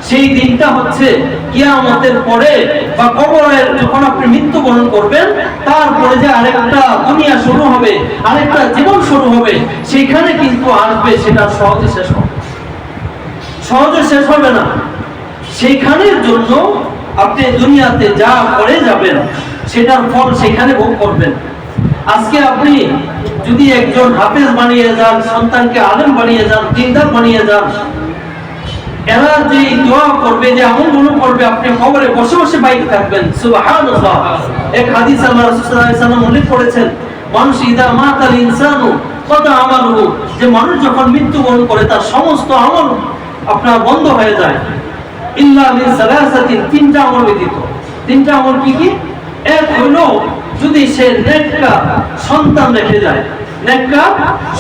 সেই দিনটা হচ্ছে কিয়ামতের পরে বা কবরের যখন আপনি মৃত্যুবরণ করবেন তারপরে যে আরেকটা দুনিয়া শুরু হবে, আরেকটা জীবন শুরু হবে, সেখানে কিন্তু আসবে, সেটা সহজে শেষ হবে, সহজে শেষ হবে না। সেইখানের জন্য আপনি দুনিয়াতে যা করে যাবেন সেটার ফল সেখানে ভোগ করবেন। আজকে আপনি যদি একজন হাফেজ বানিয়ে যান, সন্তানকে আলেম বানিয়ে যান, দিনদার বানিয়ে যান, এরা যে দোয়া করবে, যে আমলগুলো করবে, আপনি কবরে বসে বসে পাইতে থাকবেন। সুবহানাল্লাহ। এক হাদিস আল্লাহ রাসূল সাল্লাল্লাহু আলাইহি ওয়াসাল্লাম উল্লেখ করেছেন, মানুষ ইদা মাতাল ইনসানু কতা আমালুহু, যে মানুষ যখন মৃত্যুবরণ করে তার সমস্ত আমল আপনার বন্ধ হয়ে যায়, ইল্লা মিন সালাসাতিন, তিনটা আমল ব্যতীত। তিনটা আমল কি কি? এক হলো যদি সে নেককার সন্তান রেখে যায়, নেককার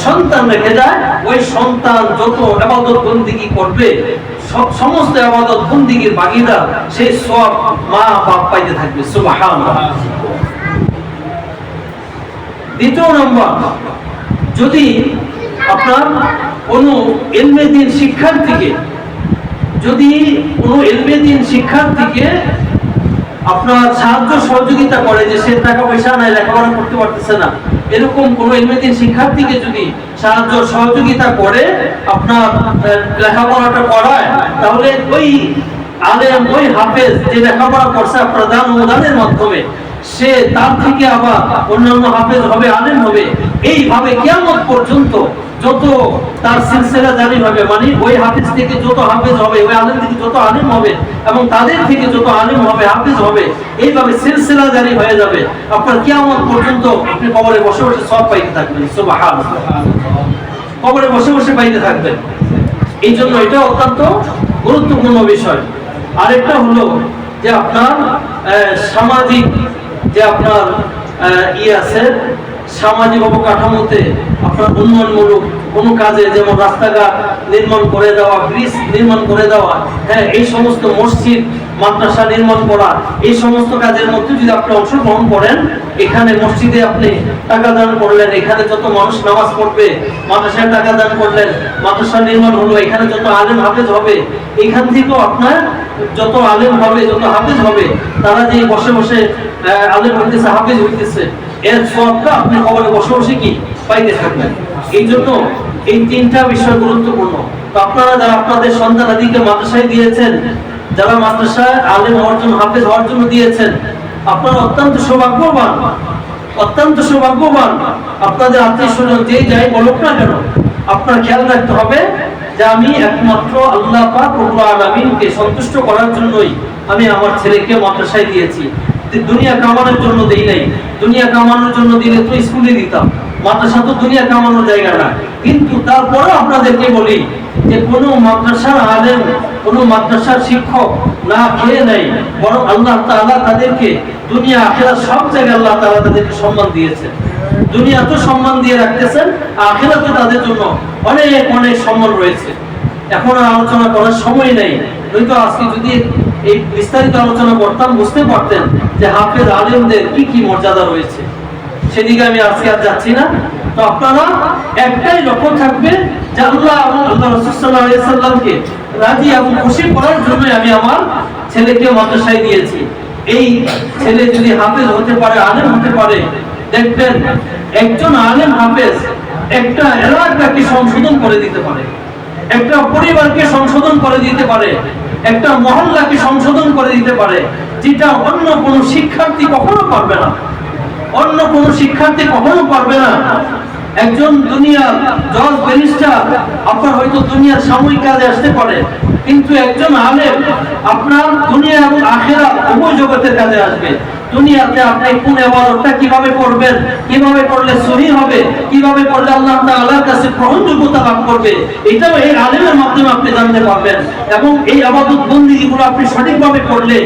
সন্তান রেখে যায়, ওই সন্তান যত ইবাদত বন্দেগী করবে সমস্ত ইবাদত বন্দেগীর ভাগীদার সেই সওয়াব মা বাপ পাইতে থাকবে। সুবহানাল্লাহ। দ্বিতীয় নম্বর, যদি আপনার কোনো ইলমে দ্বীন শিক্ষার্থীকে, যদি কোনো ইলমে দ্বীন শিক্ষার্থীকে আপনার সাহায্য সহযোগিতা করে, যে সে টাকা পয়সা নাই, লেখাপড়া করতে পারতেছে না, এরকম কোনো ইলমে দ্বীন শিক্ষার্থীকে যদি সাহায্য সহযোগিতা করে আপনার লেখাপড়াটা করায়, তাহলে ওই আলেম, ওই হাফেজ যে লেখাপড়া করছে আপনার দান অনুদানের মাধ্যমে, সে তার থেকে আবার অন্যান্য হাফেজ হবে, আলেম হবে। এইভাবে কিয়ামত পর্যন্ত যত তার সিলসিলা জারি হবে, মানে ওই হাফেজ থেকে যত হাফেজ হবে, ওই আলেম থেকে যত আলেম হবে, এবং তাদের থেকে যত আলেম হবে, হাফেজ হবে, এইভাবে সিলসিলা জারি হয়ে যাবে। আপনার কিয়ামত পর্যন্ত আপনি কবরে বসে বসে সব পাইতে থাকবেন। সুবহানাল্লাহ। কবরে বসে বসে পাইতে থাকবেন। এই জন্য এটা অত্যন্ত গুরুত্বপূর্ণ বিষয়। আরেকটা হলো যে আপনার সামাজিক যে আপনার আছে, সামাজিক অবকাঠামোতে আপনার উন্নয়নমূলক কোনো কাজে, যেমন রাস্তাঘাট নির্মাণ করে দেওয়া, ব্রিজ নির্মাণ করে দেওয়া, হ্যাঁ, এই সমস্ত মসজিদ মাদ্রাসা নির্মাণ করা, এই সমস্ত কাজের মধ্যে যদি আপনি অংশগ্রহণ করেন, এখানে মসজিদে আপনি টাকা দান করলেন, এখানে যত মানুষ নামাজ পড়বে, মাদ্রাসায় টাকা দান করলেন, মাদ্রাসা নির্মাণ হলো, এখানে যত আলেম হাফেজ হবে, এখান থেকেও আপনার যত আলেম হবে, যত হাফেজ হবে, তারা যে বসে বসে আলেম হইতেছে, হাফেজ হইতেছে, এর সবটা আপনি কবরে বসে বসে কি পাইতে থাকবেন। এই জন্য এই তিনটা বিষয় গুরুত্বপূর্ণ। তো আপনারা যারা আপনাদের সন্তানাদিকে মাদ্রাসায় দিয়েছেন, যারা মাদ্রাসায় আলেম হওয়ার জন্য, হাফেজ হওয়ার জন্য দিয়েছেন, আপনারা অত্যন্ত সৌভাগ্যবান, অত্যন্ত সৌভাগ্যবান। আপনাদের আত্মীয় স্বজন যে যাই বলুক না কেন, আপনার খেয়াল রাখতে হবে যে আমি একমাত্র আল্লাহ পাক রব্বুল আলামিনকে সন্তুষ্ট করার জন্যই আমি আমার ছেলেকে মাদ্রাসায় দিয়েছি। দুনিয়া কামানোর জন্য দেই নাই। দুনিয়া কামানোর জন্য দিলে তো স্কুলে দিতাম, মাদ্রাসা তো দুনিয়া কামানোর জায়গা না। কিন্তু তারপরেও আপনাদেরকে বলি যে কোনো মাদ্রাসার আলেম, কোনো মাদ্রাসার শিক্ষক না খেয়ে নেই, বরং আল্লাহ তাআলা তাদেরকে দুনিয়া আখিরাত সব জায়গায় আল্লাহ তাআলা তাদেরকে সম্মান দিয়েছেন। দুনিয়া তো সম্মান দিয়ে রাখতেছেন, আখিরাতে তাদের জন্য অনেক অনেক সম্মান রয়েছে। এখন আলোচনা করার সময় নেই, নয়তো আজকে যদি এই বিস্তারিত আলোচনা করতাম বুঝতে পারতেন যে হাফেজ আলেমদের কি কি মর্যাদা রয়েছে। সেদিকে আমি আজকে আর যাচ্ছি না। তো আপনারা একটাই লক্ষ্য থাকবে যে আল্লাহ এবং আল্লাহ রাসূল সাল্লাল্লাহু আলাইহি সাল্লামকে রাজি এবং খুশি করার জন্য আমি আমার ছেলেকে মাদ্রাসায় দিয়েছি। এই ছেলে যদি হাফেজ হতে পারে, আলেম হতে পারে, দেখবেন একজন আলেম হাফেজ একটা এলাকাকে সংশোধন করে দিতে পারে, একটা পরিবারকে সংশোধন করে দিতে পারে, একটা মহল্লাকে সংশোধন করে দিতে পারে, যেটা অন্য কোনো শিক্ষার্থী কখনো পারবে না। অন্য কোনো শিক্ষার্থী কখনো পারবে না। একজন দুনিয়ার জজ, ব্যারিস্টার আপনার হয়তো দুনিয়ার সাময়িক কাজে আসতে পারে, কিন্তু একজন আলেম আপনার দুনিয়া এবং আখিরাত উভয় জগতের কাজে আসবে। দুনিয়াতে আপনি কোন ইবাদতটা কিভাবে করবেন, কিভাবে করলে সহিহ হবে, কিভাবে করলে আল্লাহ তাআলার কাছে গ্রহণযোগ্যতা লাভ করবে, এটাও এই আলেমের মাধ্যমে আপনি জানতে পারবেন। এবং এই ইবাদত বন্দেগীগুলো আপনি সঠিকভাবে করলে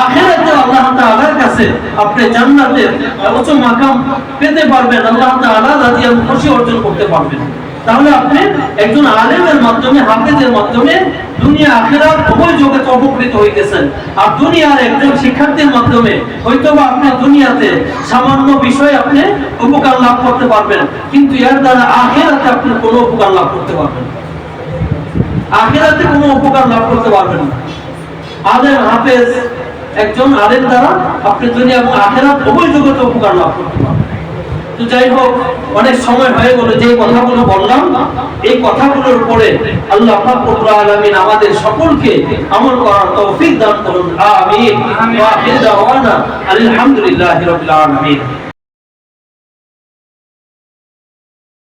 আখিরাতে আল্লাহ তাআলার কাছে আপনি জান্নাতের উচ্চ মাকাম পেতে পারবেন, আল্লাহ তাআলা রাজি এবং খুশি অর্জন করতে পারবেন। তাহলে আপনি একজন আলেমের মাধ্যমে, হাফেজের মাধ্যমে দুনিয়া আখিরাত উভয় জগতে উপকৃত হইতেছেন। আর দুনিয়ার একজন শিক্ষার্থীর মাধ্যমে হয়তোবা আপনি দুনিয়াতে সামান্য বিষয় আপনি উপকার লাভ করতে পারবেন, কিন্তু এর দ্বারা আখিরাতে আপনি কোনো উপকার লাভ করতে পারবেন না। আখিরাতে কোনো উপকার লাভ করতে পারবেন না। আলেম হাফেজ একজন আলেম দ্বারা আপনি দুনিয়া এবং আখিরাত উভয় জগতে উপকার লাভ করতে পারবেন। তো যাই হোক, অনেক সময় হয়ে গেল, যে কথাগুলো বললাম এই কথাগুলোর উপরে আল্লাহ পাক রব্বুল আলামিন আমাদের সকলকে আমল করার তৌফিক দান করুন। আমিন। ওয়া আখির দাওয়ানা আলহামদুলিল্লাহি রাব্বিল আলামিন।